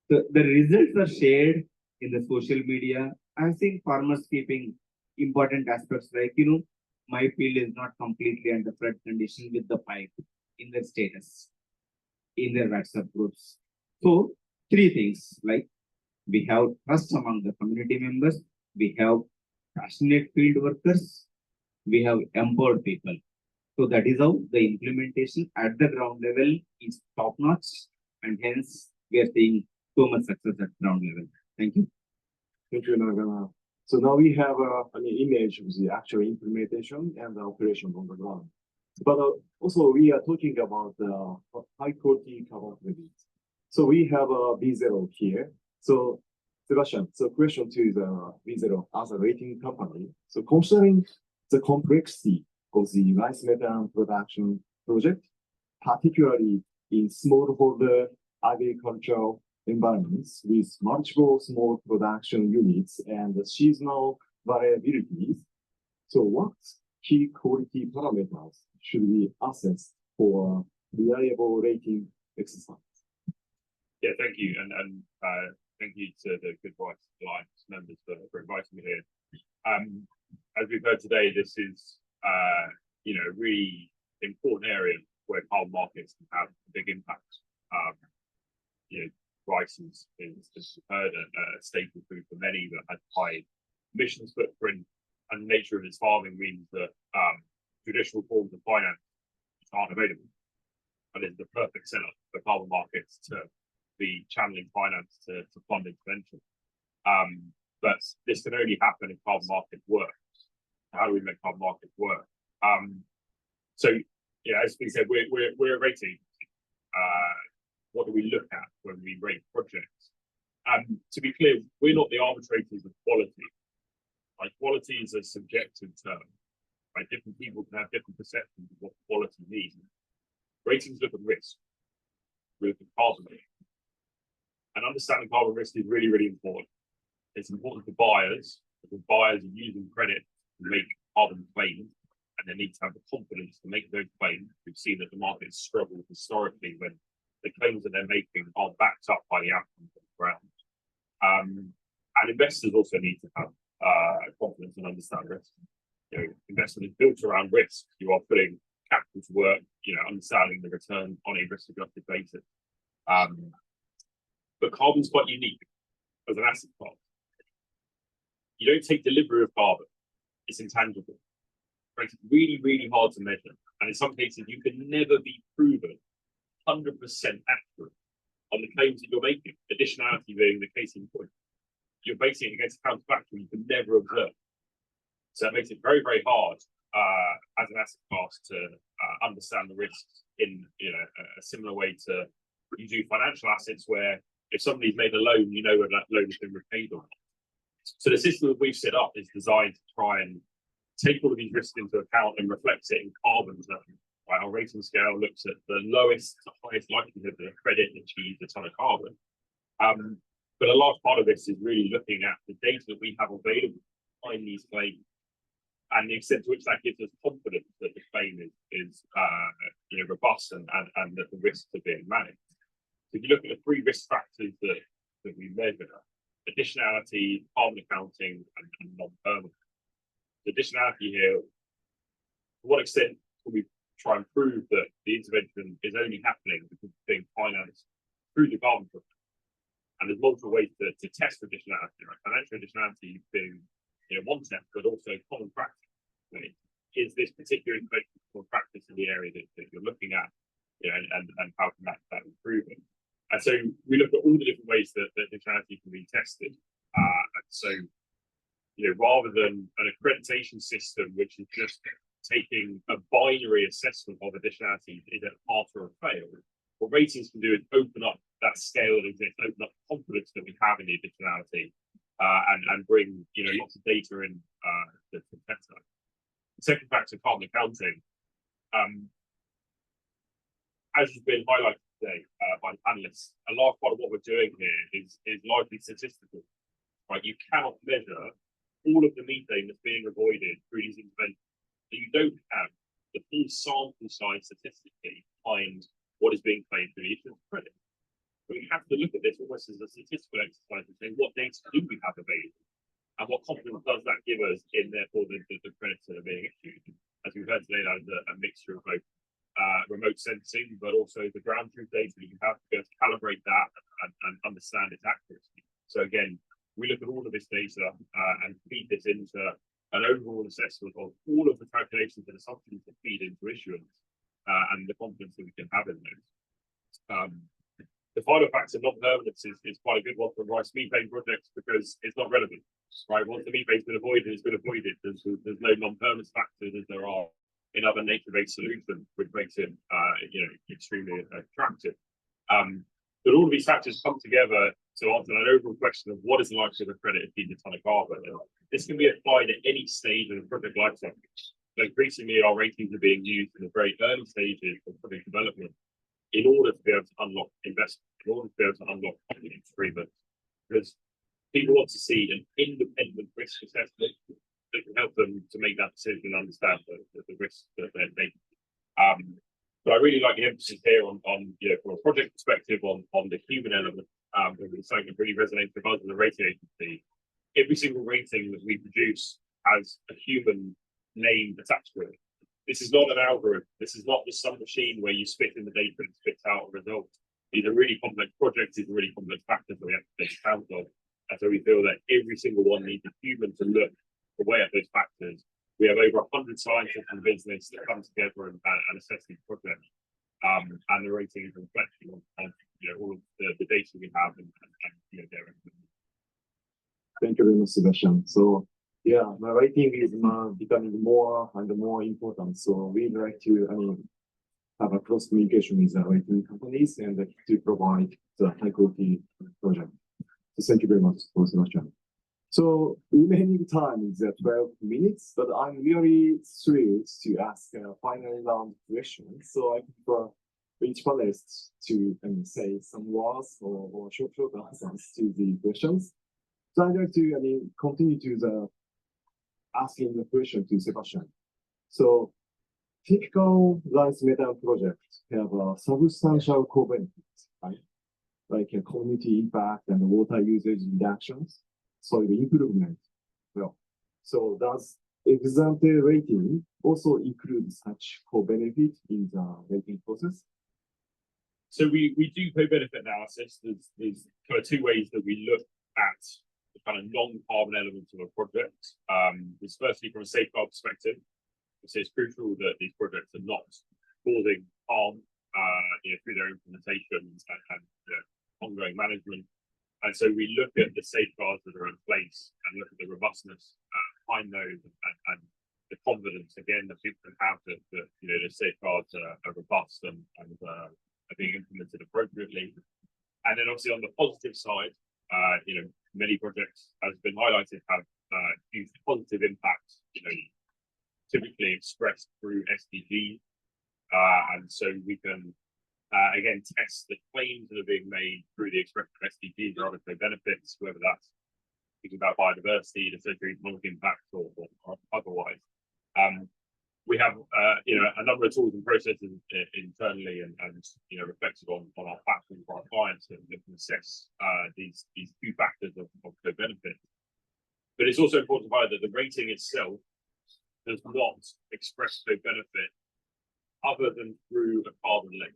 The results are shared in the social media. I've seen farmers keeping important aspects like, my field is not completely under flood condition with the pipe in their status, in their WhatsApp groups. So three things, like we have trust among the community members, we have passionate field workers, we have empowered people. So that is how the implementation at the ground level is top notch, and hence we are seeing so much success at ground level. Thank you. Thank you, Nagana. So now we have an image of the actual implementation and the operation on the ground. But also we are talking about high quality carbon credits. So we have a V0 here. So Sebastian, so question to the V0 as a rating company. So considering the complexity of the rice methane production project, particularly in smallholder agricultural environments with multiple small production units and seasonal variabilities. So what key quality parameters should we assess for reliable rating exercise? Yeah, thank you. And thank you to the Good Rice Alliance members for inviting me here. As we've heard today, this is a really important area where carbon markets can have a big impact. Rice is as you've heard, a staple food for many that has high emissions footprint, and the nature of its farming means that traditional forms of finance aren't available. And it's the perfect setup for carbon markets to be channeling finance to fund intervention. But this can only happen if carbon markets work. How do we make carbon markets work? As we said, we're a rating. What do we look at when we rate projects? To be clear, we're not the arbitrators of quality. Like, quality is a subjective term. Right? Different people can have different perceptions of what quality means. Ratings look at risk. We look at carbon risk. And understanding carbon risk is really, really important. It's important for buyers, because buyers are using credit to make carbon claims, and they need to have the confidence to make those claims. We've seen that the market struggled historically when the claims that they're making are backed up by the outcomes on the ground. And investors also need to have confidence and understand risk. Investment is built around risk. You are putting capital to work, understanding the return on a risk-adjusted basis. But carbon's quite unique as an asset class. You don't take delivery of carbon. It's intangible. It's really, really hard to measure. And in some cases, you can never be proven 100% accurate on the claims that you're making. Additionality being the case in point. You're basing it against counterfactual you can never observe. So that makes it very, very hard as an asset class to understand the risks in a similar way to you do financial assets, where if somebody's made a loan, you know whether that loan has been repaid or not. So the system that we've set up is designed to try and take all of these risks into account and reflects it in carbon terms. Right? Our rating scale looks at the lowest to highest likelihood that a credit achieves a ton of carbon. But a large part of this is really looking at the data that we have available behind these claims, and the extent to which that gives us confidence that the claim is robust and that the risks are being managed. So if you look at the three risk factors that we measure: additionality, carbon accounting, and non-permanent. The additionality here, to what extent can we try and prove that the intervention is only happening because it's being financed through the carbon footprint? And there's multiple ways to test additionality. Right? Financial additionality being one step, but also common practice. Right? is this particular intervention practice in the area that you're looking at, you know, and how can that improve it? And so we look at all the different ways that additionality can be tested. And so, you know, rather than an accreditation system, which is just taking a binary assessment of additionality, is it pass or a fail? What ratings can do is open up that scale that exists, open up confidence that we have in the additionality, and bring, you know, lots of data in to test that. The second factor, carbon accounting. As has been highlighted today by the panelists, a large part of what we're doing here is largely statistical. Right, you cannot measure all of the methane that's being avoided through these interventions. So you don't have the full sample size statistically behind what is being claimed for the issuance of credit. But we have to look at this almost as a statistical exercise and say, what data do we have available? And what confidence does that give us in, therefore, the credits that are being issued? As we've heard today, that is a mixture of both remote sensing, but also the ground truth data that you have to be able to calibrate that and understand its accuracy. So again, we look at all of this data and feed this into an overall assessment of all of the calculations and assumptions that feed into issuance and the confidence that we can have in those. The final factor, non-permanence, is quite a good one for rice methane projects because it's not relevant, right? Once the methane's been avoided, it's been avoided. There's no non-permanence factors as there are in other nature-based solutions, which makes it, you know, extremely attractive. But all of these factors come together to answer that overall question of what is the likelihood of credit if feed a ton of carbon. And this can be applied at any stage of the project lifecycle. So increasingly, our ratings are being used in the very early stages of project development in order to be able to unlock investment, in order to be able to unlock confidence agreements, because people want to see an independent risk assessment that can help them to make that decision and understand the risks that they're taking. But I really like the emphasis here on you know, from a project perspective on the human element. It's something that really resonates with us as a rating agency. Every single rating that we produce has a human name attached to it. This is not an algorithm. This is not just some machine where you spit in the data and it spits out a result. These are really complex projects. These are really complex factors that we have to take account of. And so we feel that every single one needs a human to look away at those factors. We have over 100 scientists and business that come together and assess these projects. And the rating is reflecting on you know, all of the data we have and you know, their information. Thank you very much, Sebastian. So yeah, my rating is becoming more and more important. So we'd like to, have a cross communication with the rating companies and to provide the high quality project. So thank you very much for Sebastian. So remaining time is 12 minutes, but I'm really thrilled to ask a final round question. So I prefer each panelist to say some words or short answers to the questions. So I'd like to continue to the asking the question to Sebastian. So typical rice methane projects have a substantial co-benefits, right? Like a community impact and water usage reductions, soil improvement. Well, so does ex-ante rating also include such co-benefit in the rating process? So we do co-benefit analysis. There's kind of two ways that we look at the kind of non-carbon elements of a project. It's firstly from a safeguard perspective. It's crucial that these projects are not causing harm, you know, through their implementation and ongoing management. And so we look at the safeguards that are in place and look at the robustness behind those and the confidence again that people can have that you know the safeguards are robust and are being implemented appropriately. And then obviously on the positive side, you know, many projects, as has been highlighted, have huge positive impacts, you know, typically expressed through SDGs. And so we can, again, test the claims that are being made through the expression of SDGs or other benefits, whether that's thinking about biodiversity, the socio-economic impact, or otherwise. We have, you know, a number of tools and processes internally and you know, reflected on our platform for our clients that can assess these two factors of co-benefit. But it's also important to highlight that the rating itself does not express co-benefit other than through a carbon link.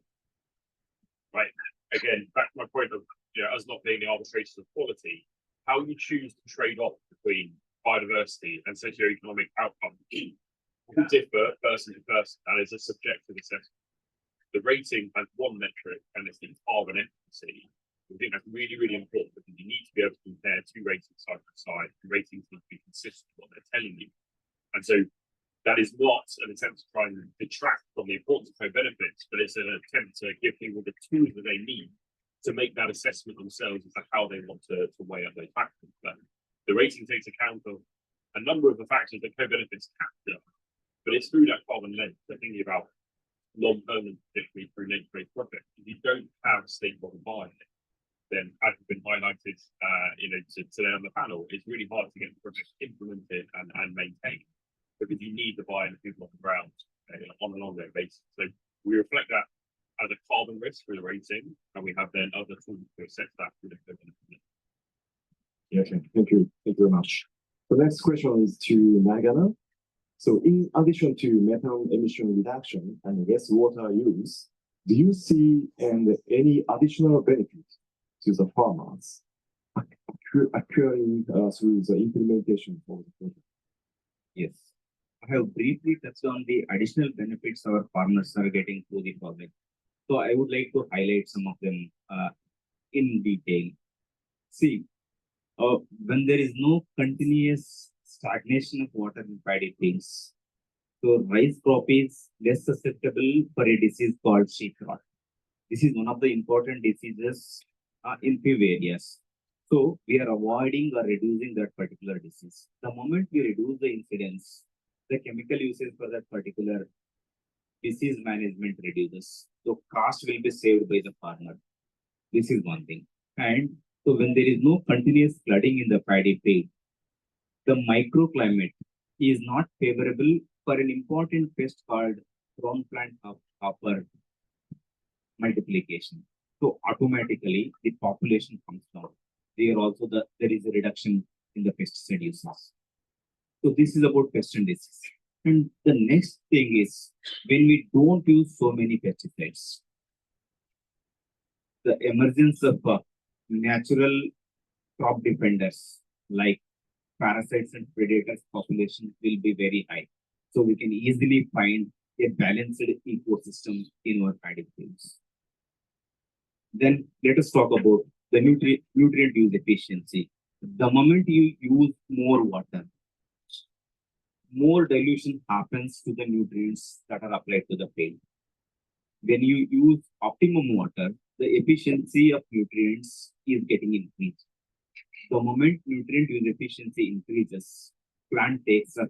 Right. Again, back to my point of, you know, us not being the arbitrators of quality, how you choose to trade off between biodiversity and socio-economic outcomes will differ person to person, and it's a subjective assessment. The rating has one metric, and it's the carbon efficacy. I think that's really, really important because you need to be able to compare two ratings side by side. The ratings need to be consistent with what they're telling you. And so that is not an attempt to try and detract from the importance of co-benefits, but it's an attempt to give people the tools that they need to make that assessment themselves as to how they want to weigh up those factors. But the rating takes account of a number of the factors that co-benefits capture, but it's through that carbon lens. They're thinking about long-permanent, particularly through nature-based projects. If you don't have state bottom buy-in, then as has been highlighted, today on the panel, it's really hard to get the projects implemented and maintained because you need the buy-in of people on the ground on an ongoing basis. So we reflect that as a carbon risk through the rating, and we have then other tools to assess that through the co-benefit. Yeah, okay, thank you very much. The next question is to Nagana. So in addition to methane emission reduction and wastewater use, do you see any additional benefit to the farmers occurring through the implementation of the project? Yes. I have briefly touched on the additional benefits our farmers are getting through the project. So I would like to highlight some of them in detail. See, when there is no continuous stagnation of water in paddy fields, so rice crop is less susceptible for a disease called sheath rot. This is one of the important diseases in few areas. So we are avoiding or reducing that particular disease. The moment we reduce the incidence, the chemical usage for that particular disease management reduces. So cost will be saved by the farmer. This is one thing. And so when there is no continuous flooding in the paddy field, the microclimate is not favorable for an important pest called brown plant hopper multiplication. So automatically the population comes down. There is a reduction in the pesticide uses. So this is about pest and disease. And the next thing is when we don't use so many pesticides, the emergence of natural crop defenders like parasites and predators population will be very high. So we can easily find a balanced ecosystem in our paddy fields. Then let us talk about the nutrient use efficiency. The moment you use more water, more dilution happens to the nutrients that are applied to the field. When you use optimum water, the efficiency of nutrients is getting increased. The moment nutrient use efficiency increases, plant takes up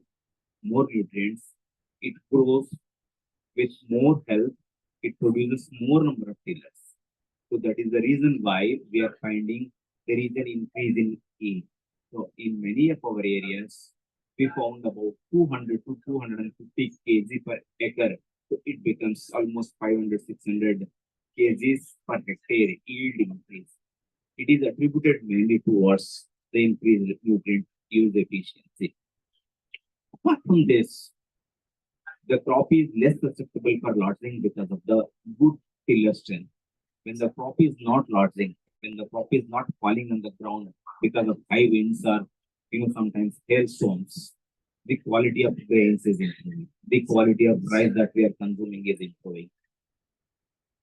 more nutrients, it grows with more health, it produces more number of tillers. So that is the reason why we are finding there is an increase in yield. So in many of our areas, we found about 200 to 250 kg per acre. So it becomes almost 500, 600 kgs per hectare yield increase. It is attributed mainly towards the increased nutrient use efficiency. Apart from this, the crop is less susceptible for lodging because of the good tiller strength. When the crop is not lodging, when the crop is not falling on the ground because of high winds or sometimes hailstorms, the quality of grains is improving. The quality of rice that we are consuming is improving.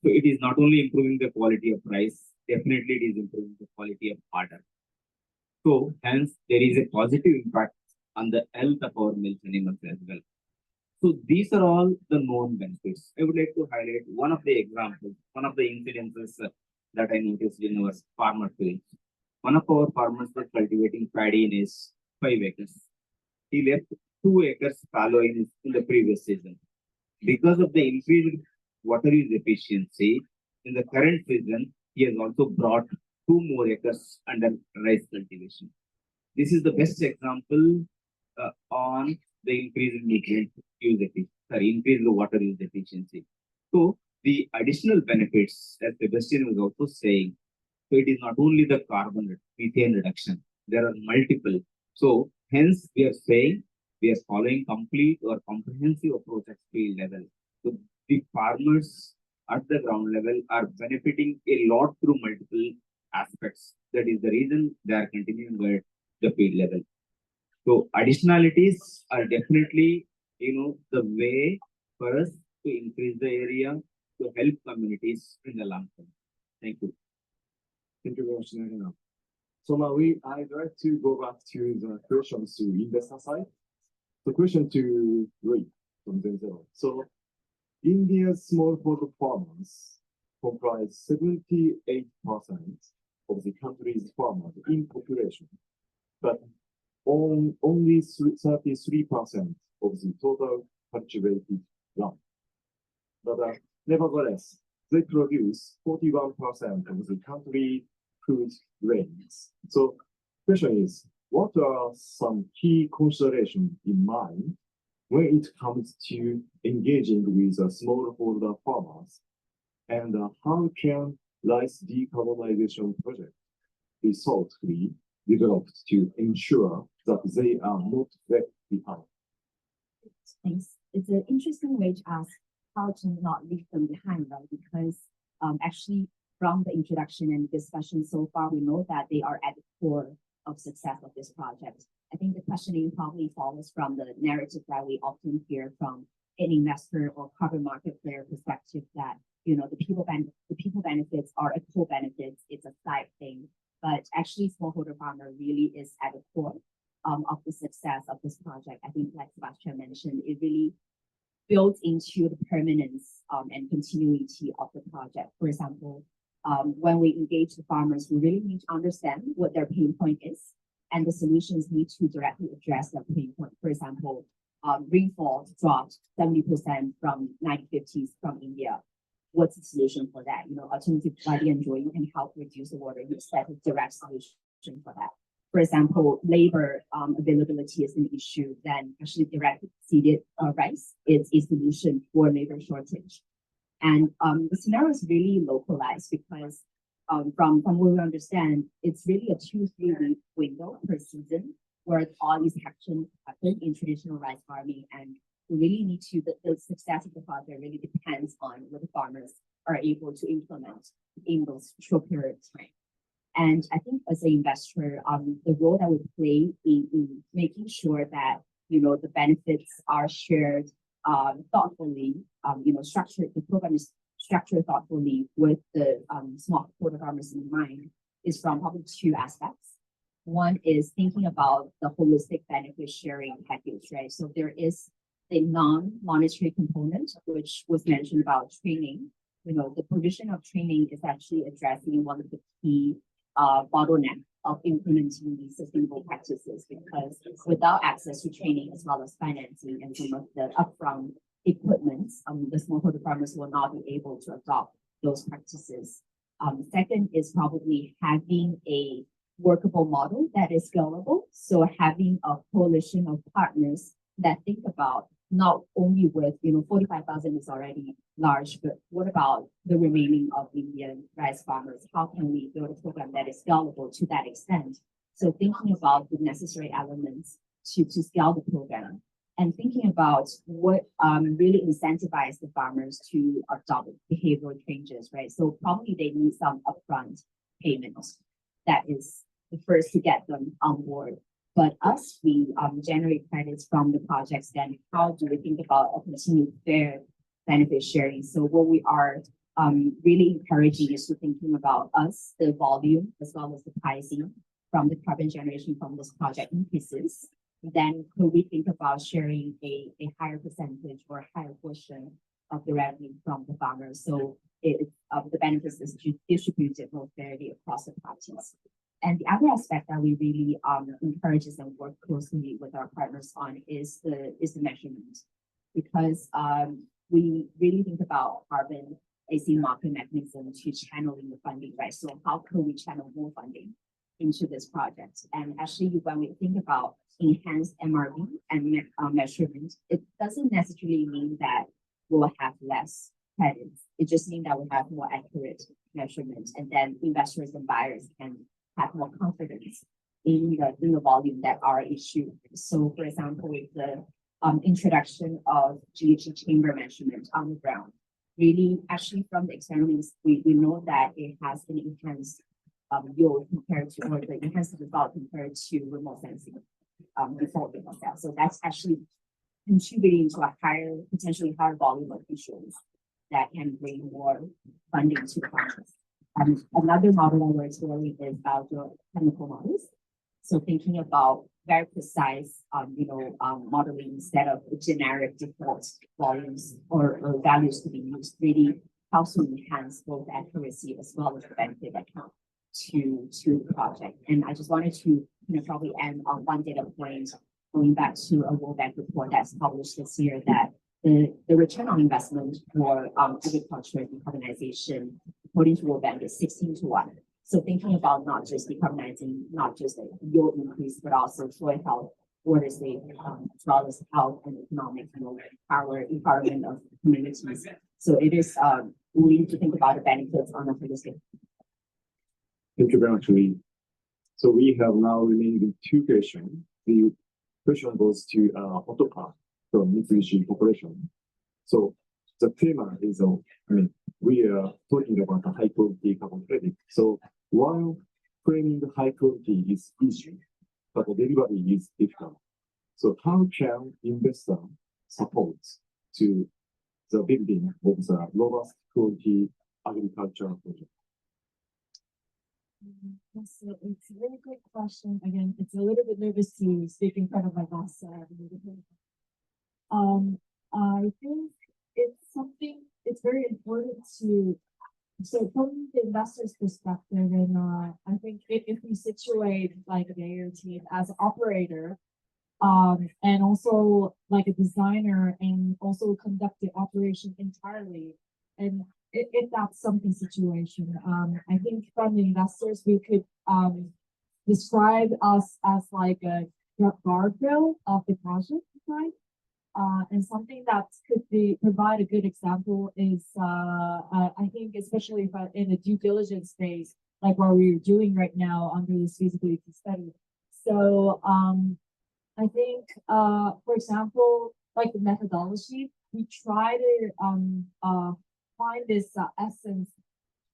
So it is not only improving the quality of rice, definitely it is improving the quality of water. So hence there is a positive impact on the health of our milk animals as well. So these are all the known benefits. I would like to highlight one of the examples, one of the incidences that I noticed in our farmer fields. One of our farmers was cultivating paddy in his 5 acres. He left 2 acres fallow in the previous season. Because of the increased water use efficiency, in the current season, he has also brought 2 more acres under rice cultivation. This is the best example on the increase in nutrient use efficiency, increase the water use efficiency. So the additional benefits, as Sebastian was also saying, so it is not only the carbon methane reduction, there are multiple. So hence we are saying we are following complete or comprehensive approach at field level. So the farmers at the ground level are benefiting a lot through multiple aspects. That is the reason they are continuing at the field level. So additionalities are definitely the way for us to increase the area to help communities in the long term. Thank you. Thank you very much, Nagana. So now I'd like to go back to the questions to investor side. The question to Ray from Denzel. So India's smallholder farmers comprise 78% of the country's farmers in population, but only 33% of the total cultivated land. But nevertheless, they produce 41% of the country food grains. So question is, what are some key considerations in mind when it comes to engaging with smallholder farmers? And how can rice decarbonization project be thoughtfully developed to ensure that they are not left behind? Thanks. It's an interesting way to ask how to not leave them behind, right? Because actually from the introduction and discussion so far, we know that they are at the core of success of this project. I think the questioning probably follows from the narrative that we often hear from an investor or carbon market player perspective that, you know, the people benefits are a co-benefits, it's a side thing. But actually smallholder farmer really is at the core of the success of this project. I think like Sebastian mentioned, it really builds into the permanence and continuity of the project. For example, when we engage the farmers, we really need to understand what their pain point is, and the solutions need to directly address their pain point. For example, rainfall dropped 70% from 1950s from India. What's the solution for that? You know, alternative flooding and drought can help reduce the water use. That's a direct solution for that. For example, labor availability is an issue, then actually direct seeded rice is a solution for labor shortage. And the scenario is really localized because from what we understand, it's really a 2-3 week window per season where all these actions happen in traditional rice farming. And we really need to, the success of the project really depends on what the farmers are able to implement in those short periods of time. And I think as an investor, the role that we play in making sure that, you know, the benefits are shared thoughtfully, you know, the program is structured thoughtfully with the smallholder farmers in mind is from probably 2 aspects. One is thinking about the holistic benefit sharing package, right? So there is the non-monetary component, which was mentioned about training. You know, the provision of training is actually addressing one of the key bottleneck of implementing these sustainable practices, because without access to training as well as financing and some of the upfront equipment, the smallholder farmers will not be able to adopt those practices. Second is probably having a workable model that is scalable. So having a coalition of partners that think about not only with, you know, 45,000 is already large, but what about the remaining of Indian rice farmers? How can we build a program that is scalable to that extent? So thinking about the necessary elements to scale the program and thinking about what really incentivize the farmers to adopt behavioral changes, right? So probably they need some upfront payments. That is the first to get them on board. But us, we generate credits from the projects, then how do we think about a continued fair benefit sharing? So what we are really encouraging is to thinking about us, the volume, as well as the pricing from the carbon generation from this project increases. Then could we think about sharing a higher percentage or a higher portion of the revenue from the farmers? So the benefits is distributed more fairly across the parties. And the other aspect that we really encourages and work closely with our partners on is the measurement, because we really think about carbon as a market mechanism to channeling the funding, right? So how can we channel more funding into this project? And actually, when we think about enhanced MRV and measurement, it doesn't necessarily mean that we'll have less credits. It just means that we have more accurate measurement, and then investors and buyers can have more confidence in the volume that are issued. So for example, with the introduction of GHG chamber measurement on the ground, really actually from the experiments, we know that it has an enhanced yield compared to, or the enhanced result compared to remote sensing before the process. So that's actually contributing to a higher, potentially higher volume of issuance that can bring more funding to projects. Another model that we're exploring is biochemical models. So thinking about very precise, modeling instead of generic default volumes or values to be used, really helps to enhance both accuracy as well as the benefit account to the project. And I just wanted to probably end on one data point, going back to a World Bank report that's published this year, that the return on investment for agriculture decarbonization, according to World Bank, is 16-1. So thinking about not just decarbonizing, not just the yield increase, but also soil health, water safety, as well as health and economic, empowerment of communities. So it is we need to think about the benefits on a holistic. Thank you very much, Lee. So we have now remaining two questions. The question goes to Otoka from Mitsubishi Corporation. So the theme is, we are talking about the high quality carbon credit. So while framing the high quality is easy, but the delivery is difficult. So how can investor support to the building of the robust quality agricultural project? Yes, so it's a very good question. Again, it's a little bit nervous to speak in front of my boss. I think it's very important to, so from the investor's perspective, and I think if we situate like the AIR team as an operator, and also like a designer, and also conduct the operation entirely, and if that's something situation, I think from the investors we could describe us as like a guardrail of the project design. And something that could provide a good example is I think especially if in the due diligence phase, like what we're doing right now under this feasibility study. So I think for example, like the methodology, we try to find this essence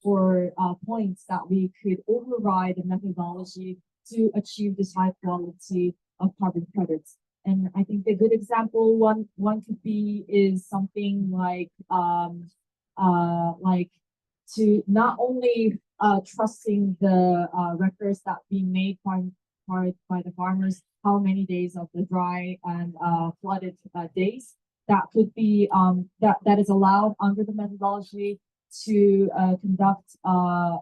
or points that we could override the methodology to achieve this high quality of carbon credits. And I think a good example one could be is something like to not only trusting the records that being made by the farmers, how many days of the dry and flooded days that could be that is allowed under the methodology to conduct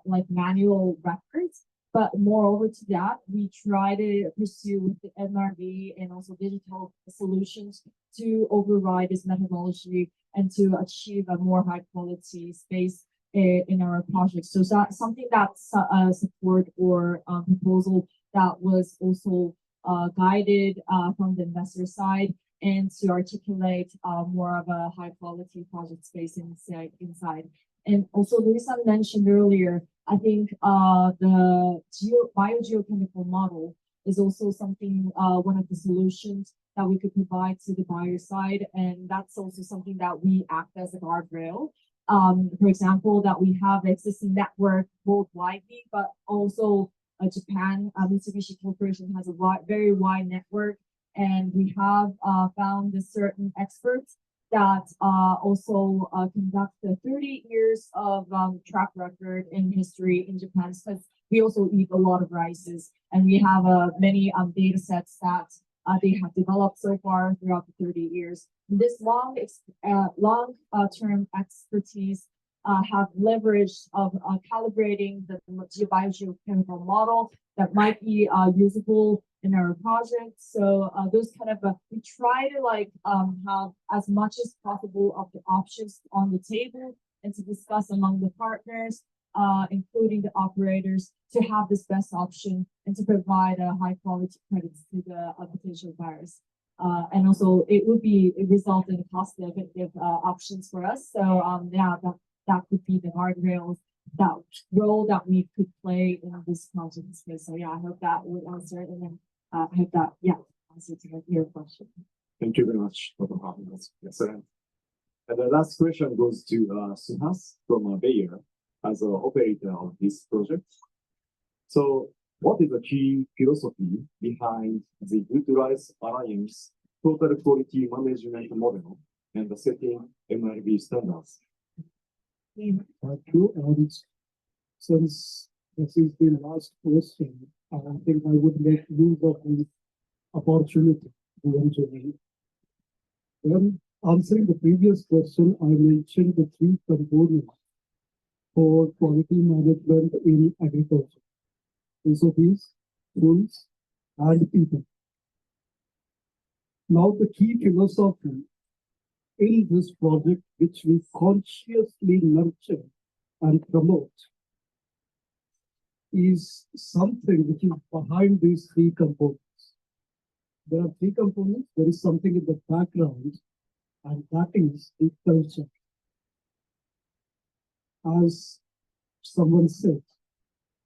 like manual records. But moreover to that, we try to pursue with the MRV and also digital solutions to override this methodology and to achieve a more high quality space in our projects. So that's something that's support or proposal that was also guided from the investor side, and to articulate more of a high quality project space inside. And also, Luisa mentioned earlier, I think the biogeochemical model is also something, one of the solutions that we could provide to the buyer side. And that's also something that we act as a guardrail. For example, that we have existing network worldwide, but also Japan, Mitsubishi Corporation has a very wide network. And we have found certain experts that also conduct the 30 years of track record in history in Japan, because we also eat a lot of rices, and we have many data sets that they have developed so far throughout the 30 years. This long-term expertise have leveraged of calibrating the biogeochemical model that might be usable in our project. So those kind of we try to like have as much as possible of the options on the table, and to discuss among the partners, including the operators, to have this best option and to provide a high quality credits to the potential buyers. And also it result in cost effective options for us. So yeah, that could be the guardrails, that role that we could play in this project space. So yeah, I hope that would answer it. And then I hope that, yeah, answer to your question. Thank you very much for the comments. Yes, sir. And the last question goes to Suhas from Bayer as an operator of this project. So what is the key philosophy behind the Good Rice Alliance total quality management model and setting MRV standards. Thank you. And since this is the last question, I think I would make use of the opportunity eventually. When answering the previous question, I mentioned the three components for quality management in agriculture: SOPs, tools, and people. Now, the key philosophy in this project, which we consciously nurture and promote, is something which is behind these three components. There are three components. There is something in the background, and that is the culture. As someone said,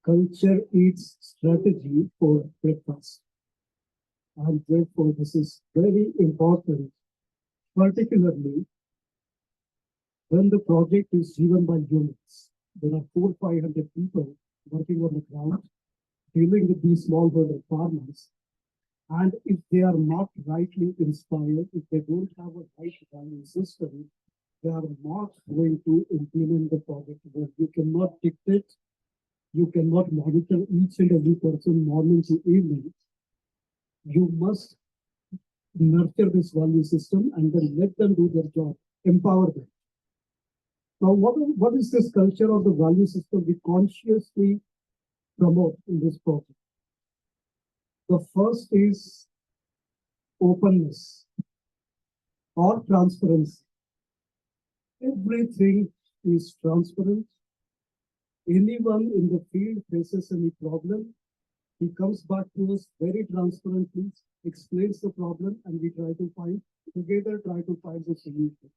culture eats strategy for breakfast. And therefore, this is very important, particularly when the project is driven by units. There are 400-500 people working on the ground, dealing with these smallholder farmers. And if they are not rightly inspired, if they don't have a right value system, they are not going to implement the project well. You cannot dictate, you cannot monitor each and every person morning to evening. You must nurture this value system and then let them do their job, empower them. Now, what is this culture of the value system we consciously promote in this project? The first is openness or transparency. Everything is transparent. Anyone in the field faces any problem, he comes back to us very transparently, explains the problem, and we try to find the solution.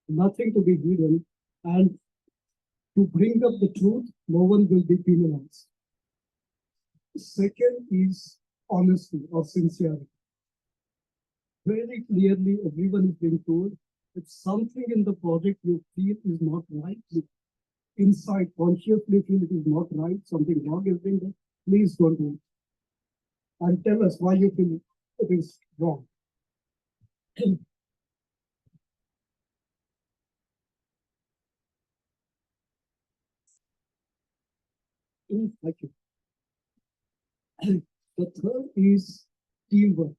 Nothing to be hidden, and to bring up the truth, no one will be penalized. Second is honesty or sincerity. Very clearly, everyone is being told if something in the project you feel is not right, you inside consciously feel it is not right, something wrong is being done, please don't do it. And tell us why you feel it is wrong. Thank you. The third is teamwork.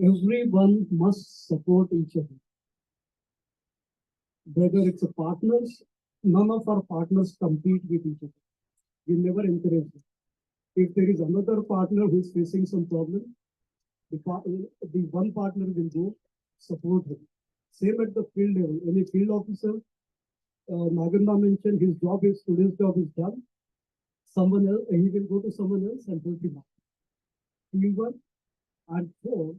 Everyone must support each other. Whether it's a partners, none of our partners compete with each other. We never encourage them. If there is another partner who is facing some problem, the one partner will go support him. Same at the field level. Any field officer, Naganda mentioned his job is, today's job is done. Someone else, he will go to someone else and help him out. Teamwork. And fourth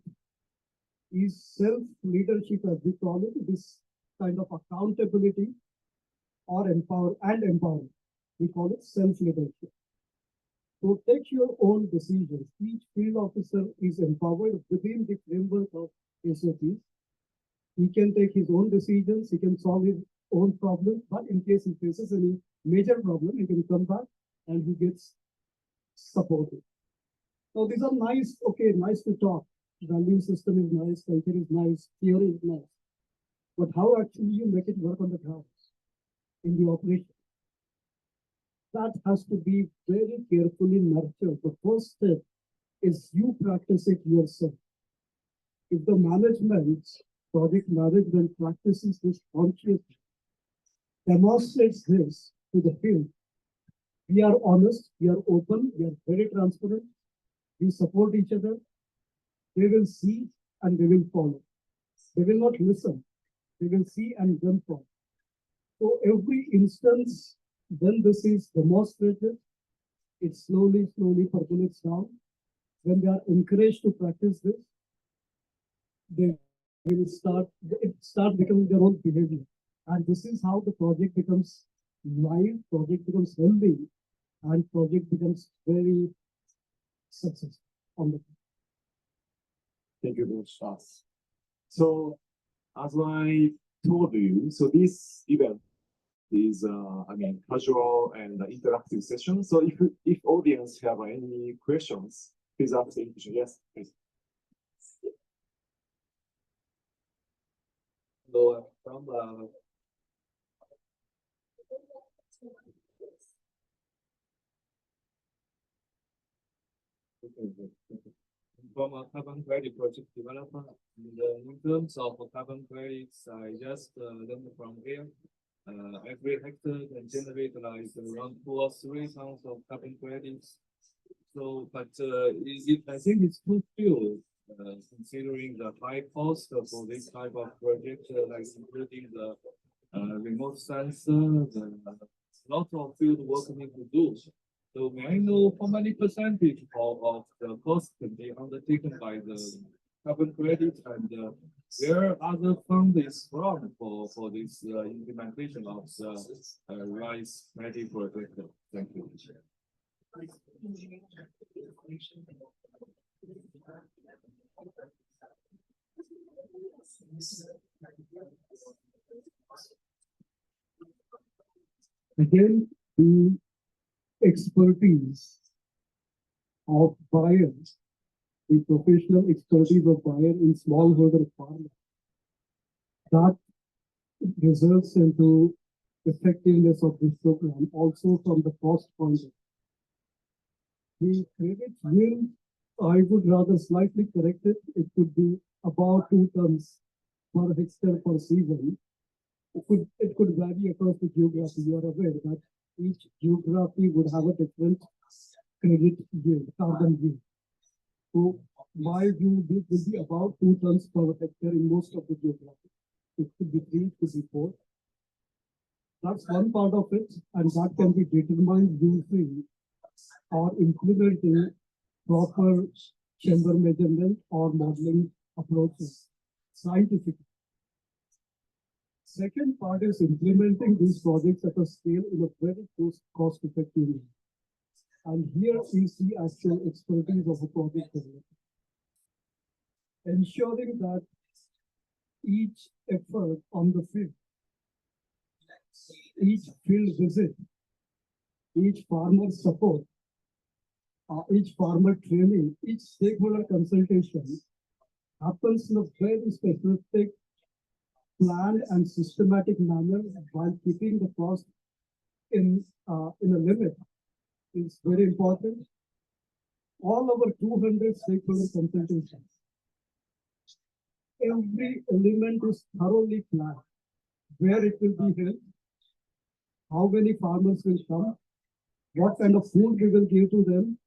is self-leadership, as we call it, this kind of accountability or empowerment. We call it self-leadership. So take your own decisions. Each field officer is empowered within the framework of SOPs. He can take his own decisions, he can solve his own problems, but in case he faces any major problem, he can come back and he gets supported. So these are nice, okay, nice to talk. Value system is nice, culture is nice, theory is nice. But how actually you make it work on the ground in the operation? That has to be very carefully nurtured. The first step is you practice it yourself. If the project management practices this consciously, demonstrates this to the field, we are honest, we are open, we are very transparent, we support each other, they will see and they will follow. They will not listen, they will see and then follow. So every instance, when this is demonstrated, it slowly percolates down. When they are encouraged to practice this, they will start becoming their own behavior. And this is how the project becomes live, project becomes healthy, and project becomes very successful on the field. Thank you very much, Shas. So, as I told you, so this event is, casual and interactive session. So if audience have any questions, please ask the question. Yes, please. So from a carbon credit project developer, in terms of carbon credits, I just learned from here. Every hectare can generate like around 2 or 3 tons of carbon credits. So, but I think it's fulfilled, considering the high cost for this type of project, like including the remote sensor, the lot of field work we need to do. So may I know how many percentage of the cost can be undertaken by the carbon credit, and where other fund is from for this implementation of the rice paddy project? Thank you. Again, the expertise of buyers, the professional expertise of buyer in smallholder farming, that results into effectiveness of this program also from the cost point of view. The credit yield, I would rather slightly correct it. It could be about 2 tons per hectare per season. It could vary across the geography. You are aware that each geography would have a different credit yield, carbon yield. So my view, this will be about 2 tons per hectare in most of the geography. It could be 3, it could be 4. That's one part of it, and that can be determined using or implementing proper chamber measurement or modeling approaches scientifically. Second part is implementing these projects at a scale in a very cost-effective way. And here is the actual expertise of a project developer. Ensuring that each effort on the field, each field visit, each farmer support, each farmer training, each stakeholder consultation happens in a very specific, planned and systematic manner while keeping the cost in a limit is very important. All over 200 stakeholder consultations, every element is thoroughly planned. Where it will be held, how many farmers will come, what kind of food we will give to them,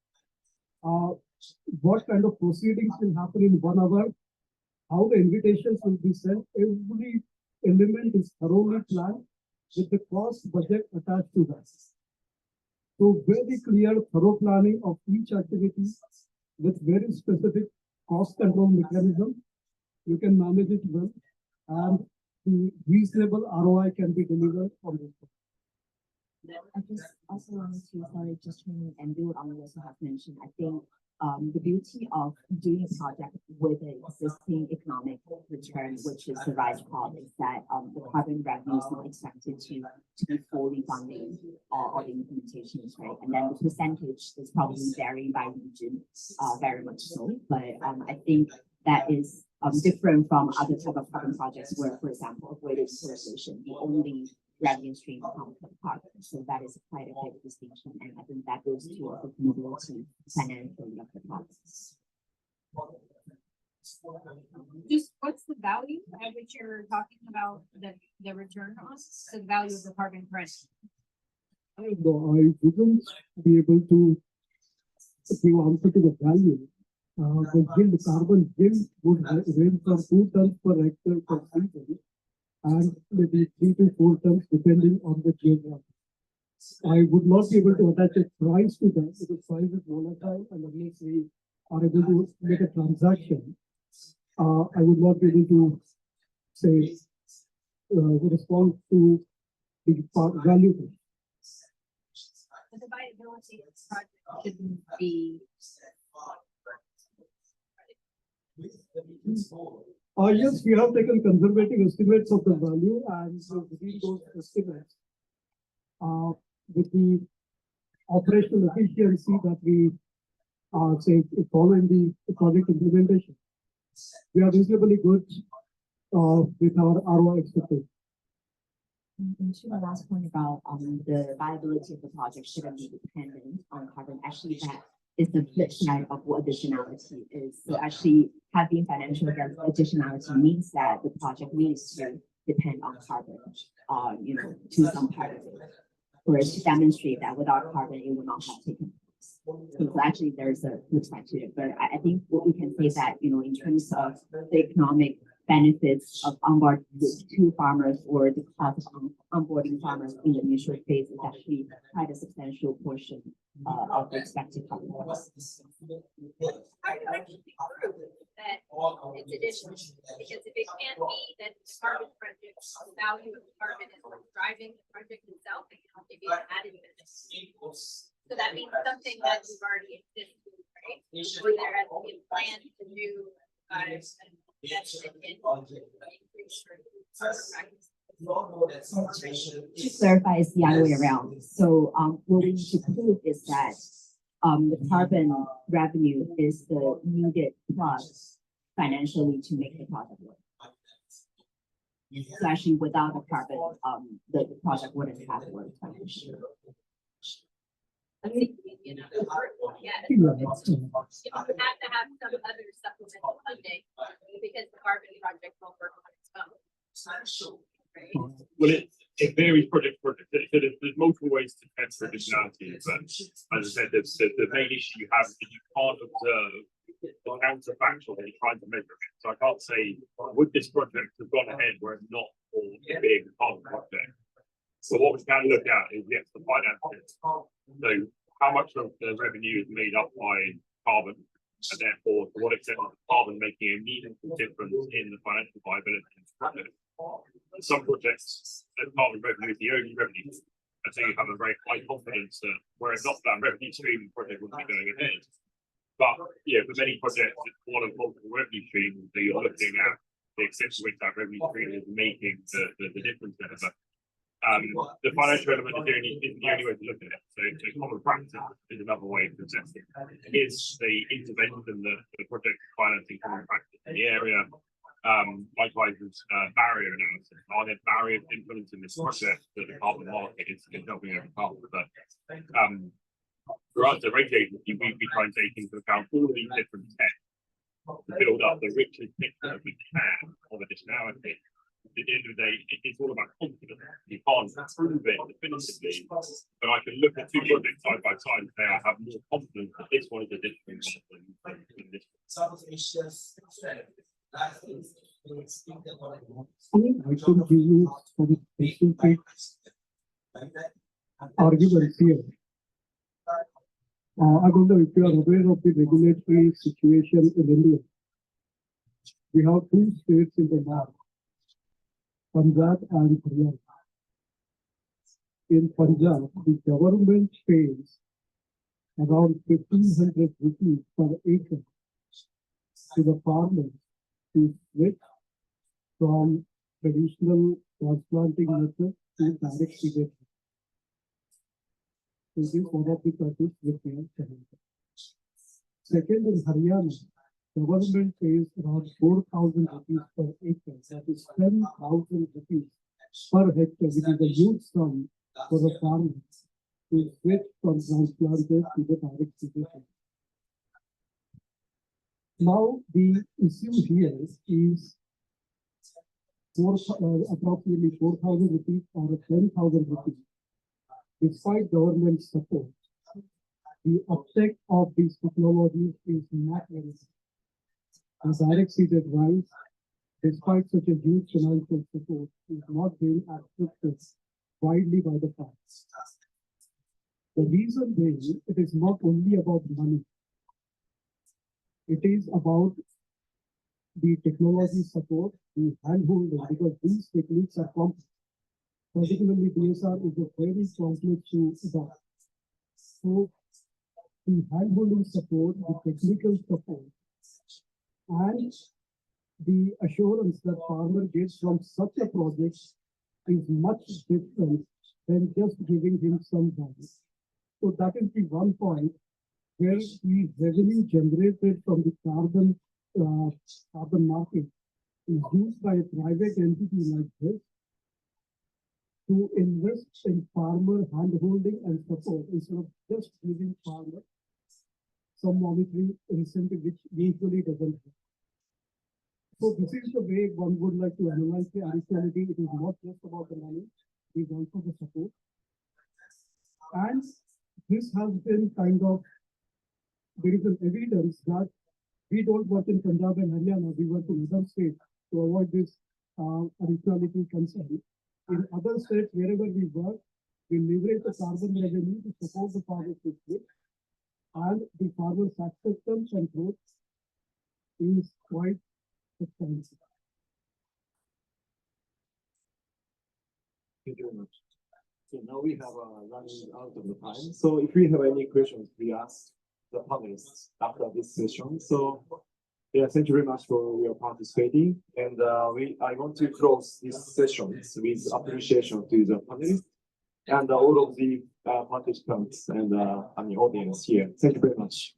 what kind of proceedings will happen in 1 hour, how the invitations will be sent. Every element is thoroughly planned with the cost budget attached to that. So very clear, thorough planning of each activity with very specific cost control mechanism. You can manage it well, and the reasonable ROI can be delivered on this. I just also wanted to, sorry, just to and build on what you have mentioned. I think the beauty of doing a project with an existing economic return, which is the rice crop, is that the carbon revenue is not expected to be fully funding all the implementations, right? And then the percentage is probably varying by region, very much so. But I think that is different from other type of carbon projects where, for example, avoided deforestation, the only revenue stream comes from carbon. So that is quite a big distinction, and I think that goes to the mobility financially of the process. Just what's the value at which you're talking about the return on? So the value of the carbon credit. I wouldn't be able to give answer to the value. The yield, carbon yield would range from 2 tons per hectare per season, and maybe 3 to 4 tons depending on the geography. I would not be able to attach a price to that because price is volatile, and unless we are able to make a transaction, I would not be able to say respond to the value. The viability of this project shouldn't be. Yes, we have taken conservative estimates of the value, and within those estimates, with the operational efficiency that we say following the project implementation, we are reasonably good with our ROI expectation. And to the last point about the viability of the project shouldn't be dependent on carbon. Actually, that is the flip side of what additionality is. So actually, having financial additionality means that the project needs to depend on carbon, to some part of it, or to demonstrate that without carbon, it would not have taken place. So actually, there's a flip side to it. But I think what we can say is that, in terms of the economic benefits of onboard to farmers or the cost of onboarding farmers in the initial phase is actually quite a substantial portion of the expected carbon costs. How do you actually prove that it's additional? Because if it can't be that the carbon project, the value of the carbon is what's driving the project itself, it can only be an added benefit. So that means something that we've already existed, right? Or there has been a plan to do to clarify, it's the other way around. So what we need to prove is that the carbon revenue is the needed plus financially to make the project work. So actually, without the carbon, the project wouldn't have worked financially. I think yeah, Yeah. you have to have some other supplemental funding because the carbon project won't work on its own. Right? Well, it varies project to project. So there's multiple ways to test for additionality, but as I said, the main issue you have is that you can't observe the counterfactual that you're trying to measure it. So I can't say, would this project have gone ahead were it not for it being a carbon project? So what we can look at is, yes, the finances. So how much of the revenue is made up by carbon, and therefore to what extent is carbon making a meaningful difference in the financial viability of the project? Some projects, the carbon revenue is the only revenue, and so you have a very high confidence that were it not that revenue stream, the project wouldn't be going ahead. But yeah, for many projects, it's one of multiple revenue streams, so you're looking at the extent to which that revenue stream is making the difference there. But the financial element is the only way to look at it. So common practice is another way to assess it. Is the intervention that the project is financing common practice in the area? Likewise, barrier analysis. Are there barriers influencing this project that the carbon market is helping overcome? But for us, the rate agency, we try and take into account all of these different texts to build up the richest picture that we can of additionality. At the end of the day, it's all about confidence. You can't prove it definitively, but I can look at two projects side by side and say I have more confidence that this one is a different one than this one. I can give you some specific arguments here. I don't know if you are aware of the regulatory situation in India. We have two states in the north, Punjab and Haryana. In Punjab, the government pays around 1,500 rupees per acre to the farmers to switch from traditional transplanting method to direct seeded. This is one of the practices which we are telling. Second, in Haryana, government pays around 4,000 rupees per acre. That is 10,000 rupees per hectare, which is a huge sum for the farmer to switch from transplanted to the direct seeded. Now, the issue here is approximately 4,000 rupees or 10,000 rupees. Despite government support, the uptake of these technologies is not very high. The direct seeded rice, despite such a huge financial support, is not being accepted widely by the farmers. The reason being, it is not only about money. It is about the technology support, the handholding, because these techniques are complex. Particularly DSR is a very complex to adopt. So the handholding support, the technical support, and the assurance that farmer gets from such a project is much different than just giving him some value. So that is the one point where the revenue generated from the carbon market is used by a private entity like this to invest in farmer handholding and support instead of just giving farmer some monetary incentive which usually doesn't have. So this is the way one would like to analyze the additionality. It is not just about the money, it is also the support. And this has been kind of, there is an evidence that we don't work in Punjab and Haryana, we work in other states to avoid this additionality concern. In other states, wherever we work, we leverage the carbon revenue to support the farmers quickly. And the farmers' acceptance and growth is quite substantial. Thank you very much. So now we have running out of the time. So if we have any questions, we ask the panelists after this session. So yeah, thank you very much for your participating. And I want to close this session with appreciation to the panelists and all of the participants and audience here. Thank you very much.